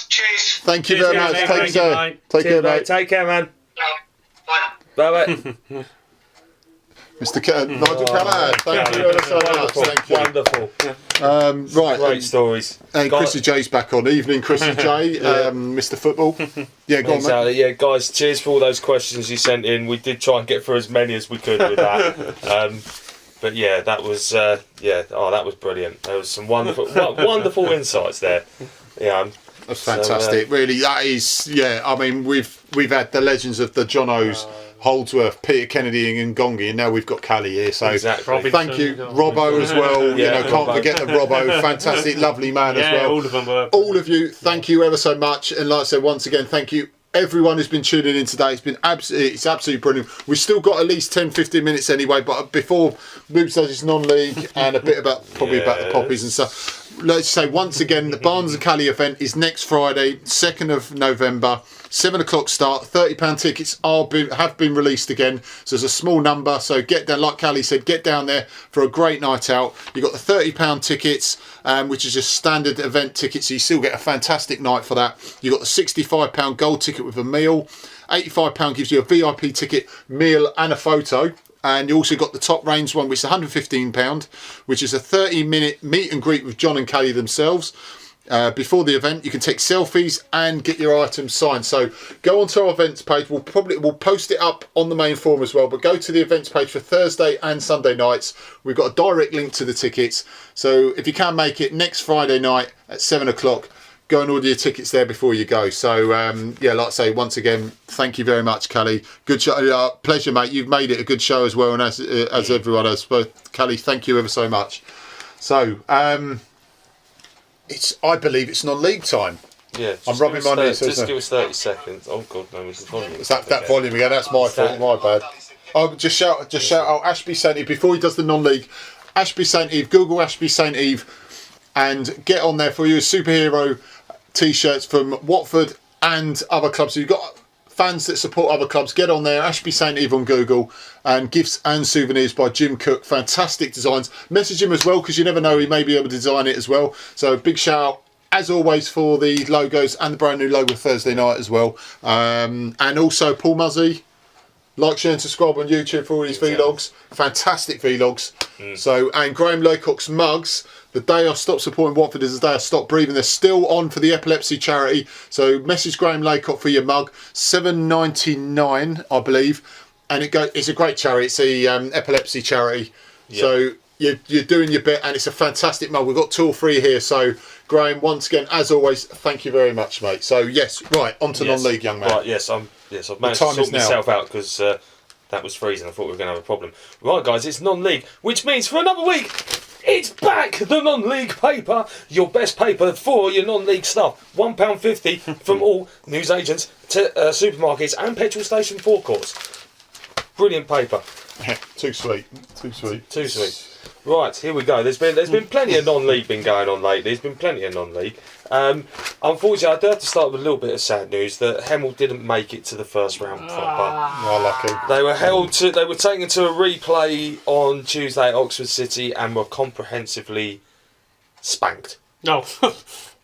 Cheers. Thank you very much. Take care. Take care, mate. Take care, man. Bye. Bye-bye. Nigel Callahan, thank you ever so much. Thank you. Wonderful. Right, Great stories. And Chrissy J's back on. Evening, Chrissy J, Mr. Football. Yeah, go on, mate. Yeah, guys, cheers for all those questions you sent in. We did try and get through as many as we could with that. But yeah, that was that was brilliant. There was some wonderful wonderful insights there. Yeah, that's fantastic. Really, that is. Yeah, I mean, we've had the legends of the Jonos, Holdsworth, Peter Kennedy, and Ngongi, and now we've got Callie here. So thank you, Robbo as well. Can't forget the Robbo, fantastic, lovely man as well. All of them were. All of you, thank you ever so much. And like I said, once again, thank you. Everyone who's been tuning in today, it's absolutely brilliant. We've still got at least 10-15 minutes anyway, but before Moobs does his non-league and a bit about the poppies and stuff, let's say once again, the Barnes and Callie event is next Friday, 2nd of November, 7 o'clock start. £30 tickets have been released again, so there's a small number. So get down, like Callie said, get down there for a great night out. You've got the £30 tickets, which is just standard event tickets, so you still get a fantastic night for that. You've got the £65 gold ticket with a meal. £85 gives you a VIP ticket, meal and a photo. And you also got the top range one, which is £115, which is a 30-minute meet and greet with John and Callie themselves. Before the event, you can take selfies and get your items signed. So go onto our events page. We'll post it up on the main forum as well, but go to the events page for Thursday and Sunday nights. We've got a direct link to the tickets. So if you can make it next Friday night at 7 o'clock, go and order your tickets there before you go. So like I say, once again, thank you very much, Callie. Good show, pleasure, mate. You've made it a good show as well, and as everyone has. But Callie, thank you ever so much. So I believe it's non-league time. Yeah, I'm rubbing my knees. Just give us 30 seconds. Oh God, no, it's the volume. It's that volume again. That's my fault. My bad. Oh, just shout out Ashby St Eve before he does the non-league. Ashby St Eve. Google Ashby St Eve, and get on there for your superhero T-shirts from Watford and other clubs. So you've got fans that support other clubs. Get on there, Ashby St Eve on Google, and gifts and souvenirs by Jim Cook. Fantastic designs. Message him as well, because you never know, he may be able to design it as well. So big shout out as always for the logos and the brand new logo Thursday night as well. And also Paul Muzzy, like, share and subscribe on YouTube for all these vlogs. Fantastic vlogs. So, and Graham Laycock's mugs. The day I stopped supporting Watford is the day I stopped breathing. They're still on for the epilepsy charity. So message Graham Laycock for your mug. $7.99, I believe. And it's a great charity. It's the epilepsy charity. Yep. So you're doing your bit, and it's a fantastic mug. We've got 2 or 3 here. So Graham, once again, as always, thank you very much, mate. So yes, right, on to non-league, young man. Right, I've managed to sort myself out, because that was freezing. I thought we were going to have a problem. Right, guys, it's non-league, which means for another week, it's back! The non-league paper, your best paper for your non-league stuff. £1.50 from all newsagents, supermarkets and petrol station forecourts. Brilliant paper. Too sweet. Right, here we go. There's been plenty of non-league been going on lately. There's been plenty of non-league. Unfortunately, I do have to start with a little bit of sad news that Hemel didn't make it to the first round proper. Lucky. They were taken to a replay on Tuesday at Oxford City and were comprehensively spanked. No.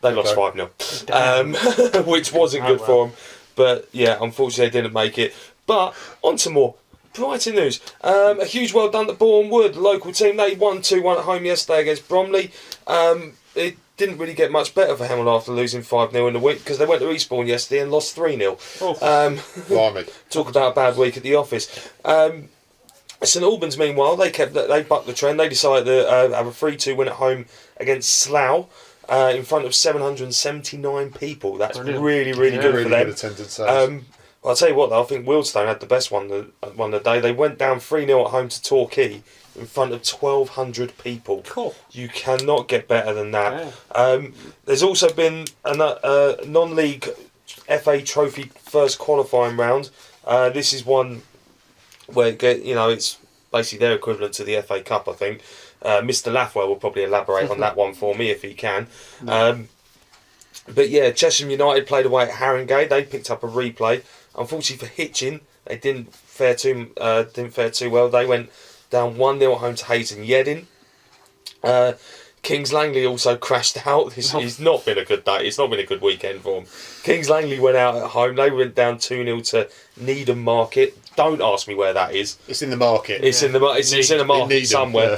They lost 5-0, which wasn't good for them. But yeah, unfortunately, they didn't make it. But on to more brighter news. A huge well done to Bourne Wood, local team. They won 2-1 at home yesterday against Bromley. It didn't really get much better for Hemel after losing 5-0 in the week, because they went to Eastbourne yesterday and lost 3-0. Talk about a bad week at the office. St Albans, meanwhile, they bucked the trend. They decided to have a 3-2 win at home against Slough. In front of 779 people. That's really good for them. Good attendance. I'll tell you what, though, I think Wealdstone had the best one the day. They went down 3-0 at home to Torquay in front of 1,200 people. Cool. You cannot get better than that. Yeah. There's also been a non-league FA Trophy first qualifying round. This is one where it's basically their equivalent to the FA Cup, I think. Mr. Lathwell will probably elaborate on that one for me if he can. But yeah, Chesham United played away at Haringey. They picked up a replay. Unfortunately for Hitchin, they didn't fare too well. They went down 1-0 at home to Hayden Yedding. Kings Langley also crashed out. It's not been a good day. It's not been a good weekend for them. Kings Langley went out at home. They went down 2-0 to Needham Market. Don't ask me where that is. It's in the market. It's in the market somewhere.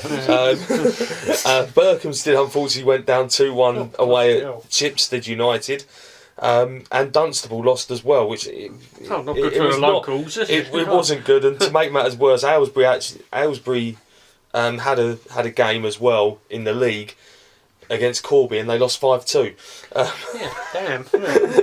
Berkhamsted unfortunately went down 2-1 away at Chipstead United. And Dunstable lost as well, which not good for the locals. It wasn't good, and to make matters worse, Aylesbury had a game as well in the league against Corby, and they lost 5-2. Damn.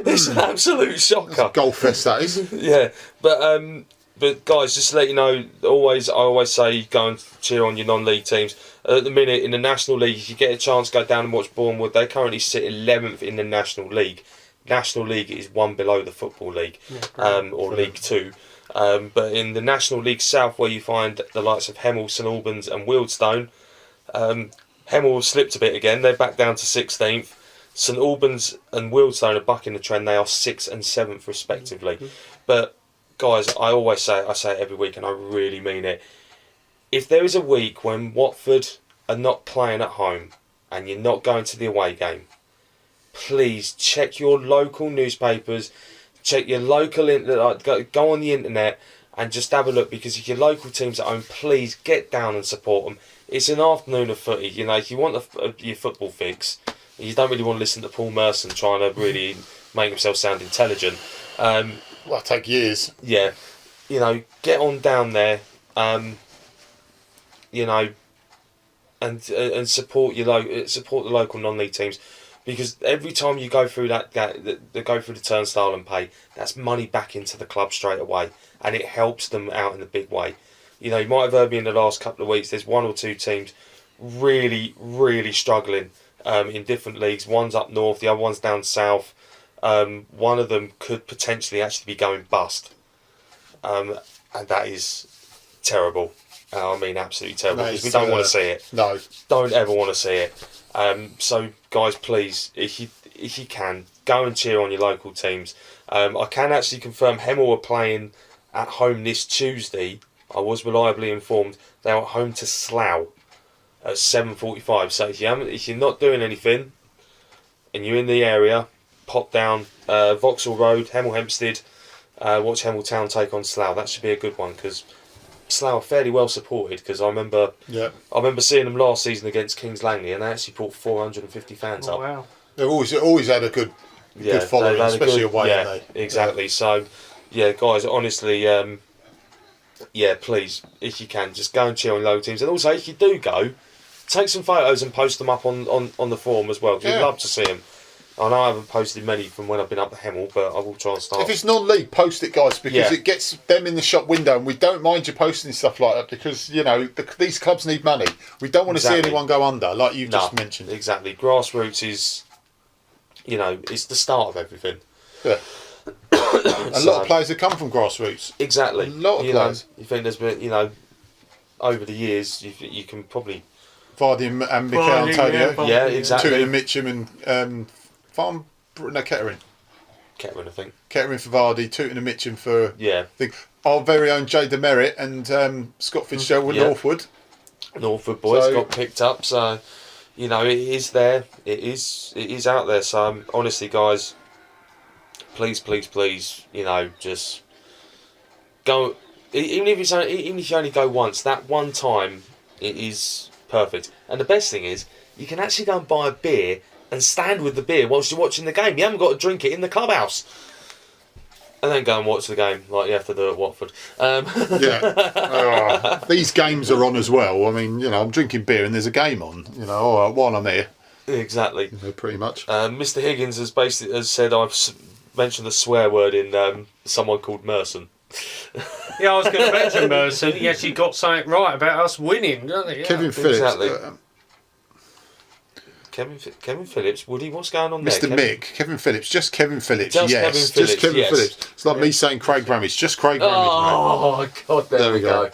It's an absolute shocker. Golf fest, that is. Yeah, but guys, just to let you know, I always say go and cheer on your non-league teams. At the minute in the National League, if you get a chance, go down and watch Bournemouth. They currently sit 11th in the National League. National League is one below the Football League, or League 2. But in the National League South, where you find the likes of Hemel, St Albans and Wealdstone, Hemel slipped a bit again. They're back down to 16th. St Albans and Wealdstone are bucking the trend. They are 6th and 7th respectively. But guys, I say it every week, and I really mean it. If there is a week when Watford are not playing at home and you're not going to the away game, please check your local newspapers, check your local go on the internet and just have a look, because if your local team's at home, please get down and support them. It's an afternoon of footy. You know, if you want your football fix, you don't really want to listen to Paul Merson trying to really make himself sound intelligent. Well, it'll take years. Yeah, you know, get on down there. You know, and support support the local non-league teams. Because every time you go through go through the turnstile and pay, that's money back into the club straight away, and it helps them out in a big way. You know, you might have heard me in the last couple of weeks. There's one or two teams really, really struggling in different leagues. One's up north, the other one's down south. One of them could potentially actually be going bust, and that is terrible. I mean, absolutely terrible, because we don't want to see it. No, don't ever want to see it. So guys, please, if you can, go and cheer on your local teams. I can actually confirm Hemel are playing at home this Tuesday. I was reliably informed they are at home to Slough at 7:45. So if you're not doing anything and you're in the area, pop down Vauxhall Road, Hemel Hempstead, watch Hemel Town take on Slough. That should be a good one, because Slough are fairly well supported, because I remember seeing them last season against Kings Langley, and they actually brought 450 fans up. Wow. They've always had a good following, especially away. Yeah, exactly. Yeah. So, yeah, guys, honestly, please, if you can, just go and cheer on local teams. And also, if you do go, take some photos and post them up on the forum as well, because we'd love to see them. I know I haven't posted many from when I've been up to Hemel, but I will try and start. If it's non-league, post it, guys, because it gets them in the shop window, and we don't mind you posting stuff like that, because, you know, these clubs need money. We don't want to see anyone go under, like you've just mentioned. Exactly. Grassroots is, you know, it's the start of everything. Yeah. A lot of players have come from grassroots. Exactly. A lot of players. You think there's been, you know, over the years, you can probably... Vardy and Mikel Antonio. Yeah, exactly. Tooting and Mitcham and... Kettering, I think. Kettering for Vardy, Tooting and Mitcham for our very own Jay Demerit and Scott Fitzgerald with Northwood. Northwood boys got picked up, so you know it is there. It is out there. So honestly, guys, please, you know, just go. Even if you only go once, that one time, it is perfect. And the best thing is, you can actually go and buy a beer and stand with the beer whilst you're watching the game. You haven't got to drink it in the clubhouse. And then go and watch the game like you have to do at Watford. These games are on as well. I mean, you know, I'm drinking beer and there's a game on, you know, while I'm here. Exactly. You know, pretty much. Mr. Higgins has said I've mentioned a swear word in someone called Merson. Yeah, I was going to mention Merson. He actually got something right about us winning, doesn't he? Yeah. Kevin Phillips. Exactly. Kevin Phillips, Woody, what's going on Mr. there? Mick, Kevin Phillips, just Kevin Phillips, Just yes. Kevin Phillips, just Kevin yes. Phillips. It's like me saying Craig Ramage, just Craig Ramage. Oh, God, there we go.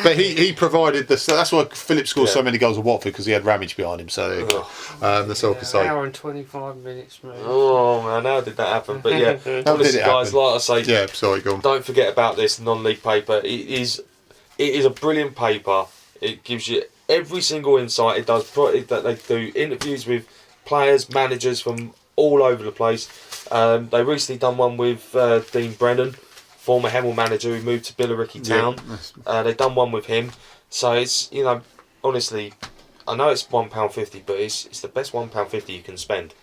But he provided the... So that's why Phillips scored so many goals at Watford, because he had Ramage behind him, so there you go. That's all I can say. An hour and 25 minutes, mate. Oh, man, how did that happen? But yeah, honestly, guys, like I say, go on. Don't forget about this non-league paper. It is a brilliant paper. It gives you every single insight. It does that. They do interviews with players, managers from all over the place. They recently done one with Dean Brennan former Hemel manager who moved to Billericay Town. They've done one with him. So it's, you know, honestly, I know it's £1.50, but it's the best £1.50 you can spend.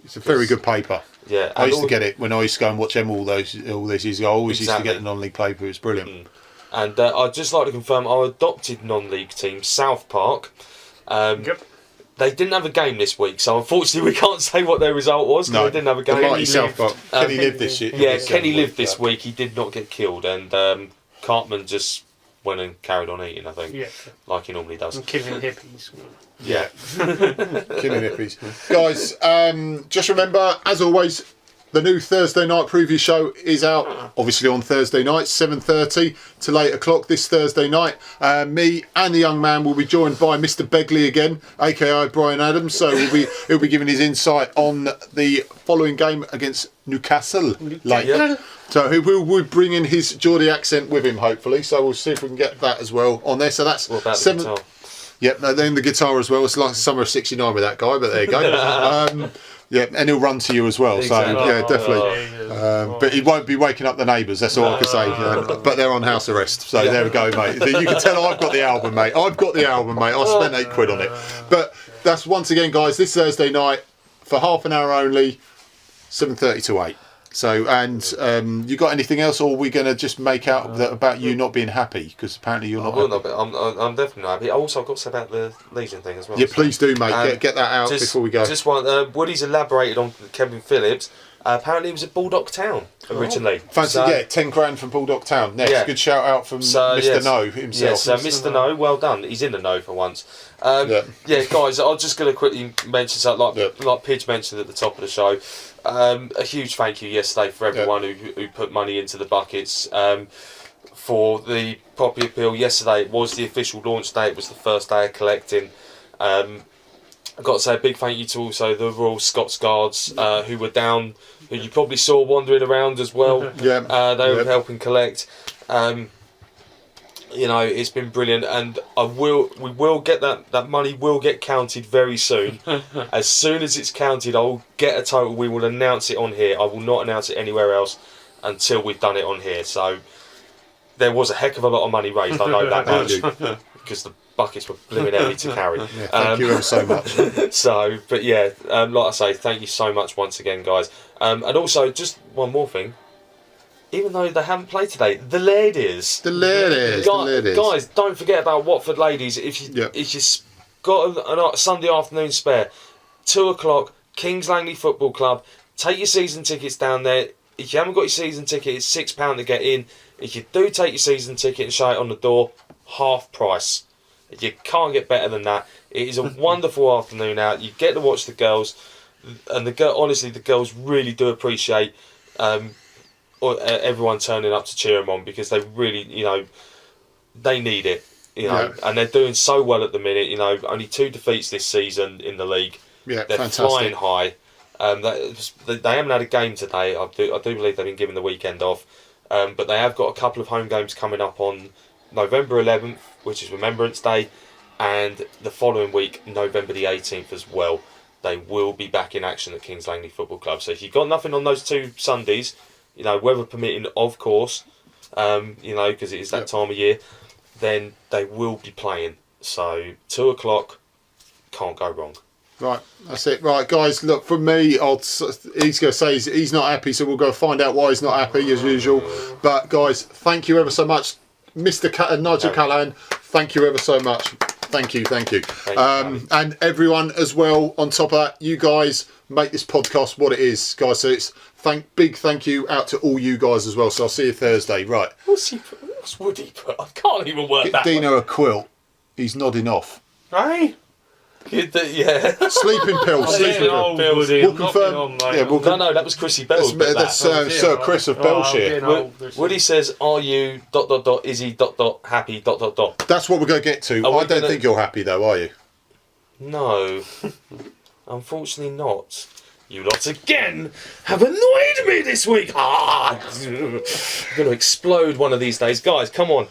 It's a very good paper. Yeah, I used to get it when I used to go and watch them all those years ago. I always used to get the non-league paper. It's brilliant. And I'd just like to confirm our adopted non-league team, South Park. They didn't have a game this week, so unfortunately we can't say what their result was because they didn't have a game. The mighty South Park. Kenny lived this shit. Yeah, Kenny lived this week. He did not get killed, and Cartman just went and carried on eating, I think, like he normally does. And killing hippies. Yeah. Killing hippies. Guys, just remember, as always, the new Thursday night preview show is out, obviously on Thursday night, 7:30 till 8 o'clock this Thursday night. Me and the young man will be joined by Mr. Begley again, aka Brian Adams. So he'll be giving his insight on the following game against Newcastle later. So he will bring in his Geordie accent with him, hopefully. So we'll see if we can get that as well on there. So that's what about the guitar? Yep, then the guitar as well. It's like summer of '69 with that guy, but there you go. Yeah, and he'll run to you as well. Exactly. So yeah, definitely. But he won't be waking up the neighbours. That's all I can say. But they're on house arrest. So there we go, mate. You can tell I've got the album, mate. I spent £8 on it. But that's once again, guys. This Thursday night for half an hour only, 7:30 to 8. So, and you got anything else, or are we going to just make out that about you not being happy? Because apparently you're not happy. I'm definitely not happy. Also, I've got to say about the Legion thing as well. Yeah, please do, mate. Get that out before we go. Just want Woody's elaborated on Kevin Phillips. Apparently, he was at Bulldog Town originally. Fancy, £10 from Bulldog Town. Next, good shout out from Mr. No himself. Yes, Mr. No, well done. He's in the know for once. Guys, I'm just going to quickly mention something like Pidge mentioned at the top of the show. A huge thank you yesterday for everyone who put money into the buckets for the Poppy Appeal. Yesterday it was the official launch day. It was the first day of collecting. I've got to say a big thank you to also the Royal Scots Guards who were down, who you probably saw wandering around as well. They were helping collect. You know, it's been brilliant, and we will get that money will get counted very soon. As soon as it's counted, I'll get a total. We will announce it on here. I will not announce it anywhere else until we've done it on here. So there was a heck of a lot of money raised. I know that much because the buckets were blooming heavy to carry. Thank you ever so much. Like I say, thank you so much once again, guys. And also, just one more thing. Even though they haven't played today, the ladies. Guys, don't forget about Watford ladies. If you've got a Sunday afternoon spare, 2 o'clock, Kings Langley Football Club. Take your season tickets down there. If you haven't got your season ticket, it's £6 to get in. If you do take your season ticket and show it on the door, half price. You can't get better than that. It is a wonderful afternoon out. You get to watch the girls, and honestly, the girls really do appreciate everyone turning up to cheer them on, because they really, they need it, and they're doing so well at the minute. Only 2 defeats this season in the league. They're fantastic. Flying high. They haven't had a game today. I do believe they've been given the weekend off, but they have got a couple of home games coming up on November 11th, which is Remembrance Day, and the following week, November the 18th as well. They will be back in action at Kings Langley Football Club. So if you've got nothing on those 2 Sundays, weather permitting, of course, because it is that time of year, then they will be playing. So 2 o'clock, can't go wrong. Right, that's it. Right, guys, look, from me, he's going to say he's not happy, so we'll go find out why he's not happy, as usual. But, guys, thank you ever so much. Mr. Nigel Callahan, thank you ever so much. Thank you. And everyone as well, on top of that, you guys make this podcast what it is, guys. So it's big thank you out to all you guys as well. So I'll see you Thursday. Right. What's Woody put? I can't even work that. Get Deano a quilt. He's nodding off. Right? Yeah. Sleeping pills. We'll confirm. No, that was Chrissy Bell. That's Sir Chris of Belshire. Woody says, "Are you ... Is he ... happy ... That's what we're going to get to. I don't think you're happy though, are you? No, unfortunately not. You lot again have annoyed me this week. I'm going to explode one of these days, guys. Come on,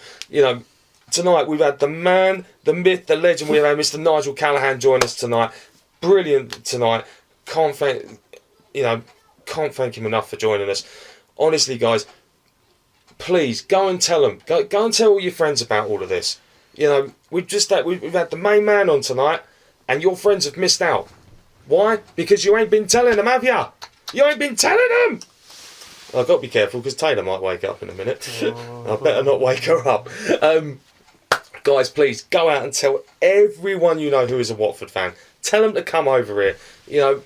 Tonight we've had the man, the myth, the legend. We've had Mr. Nigel Callahan join us tonight. Brilliant tonight. Can't thank him enough for joining us. honestly, guys, please go and tell them. Go and tell all your friends about all of this. You know, we've had the main man on tonight, and your friends have missed out. Why? Because you ain't been telling them, have ya? You ain't been telling them. I've got to be careful because Taylor might wake up in a minute. I better not wake her up. Guys, please go out and tell everyone you know who is a Watford fan. Tell them to come over here. You know,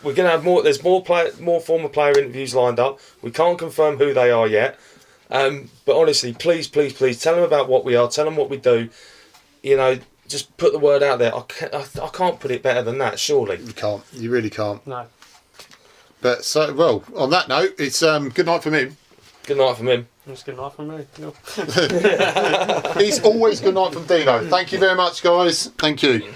we're going to have more. There's more former player interviews lined up. We can't confirm who they are yet. But honestly, please tell them about what we are. Tell them what we do. You know, just put the word out there. I can't put it better than that. Surely You can't. You really can't. No. But so, well, on that note, it's good night from him. Good night from him. It's good night from me. No. It's always good night from Deano. Thank you very much, guys. Thank you.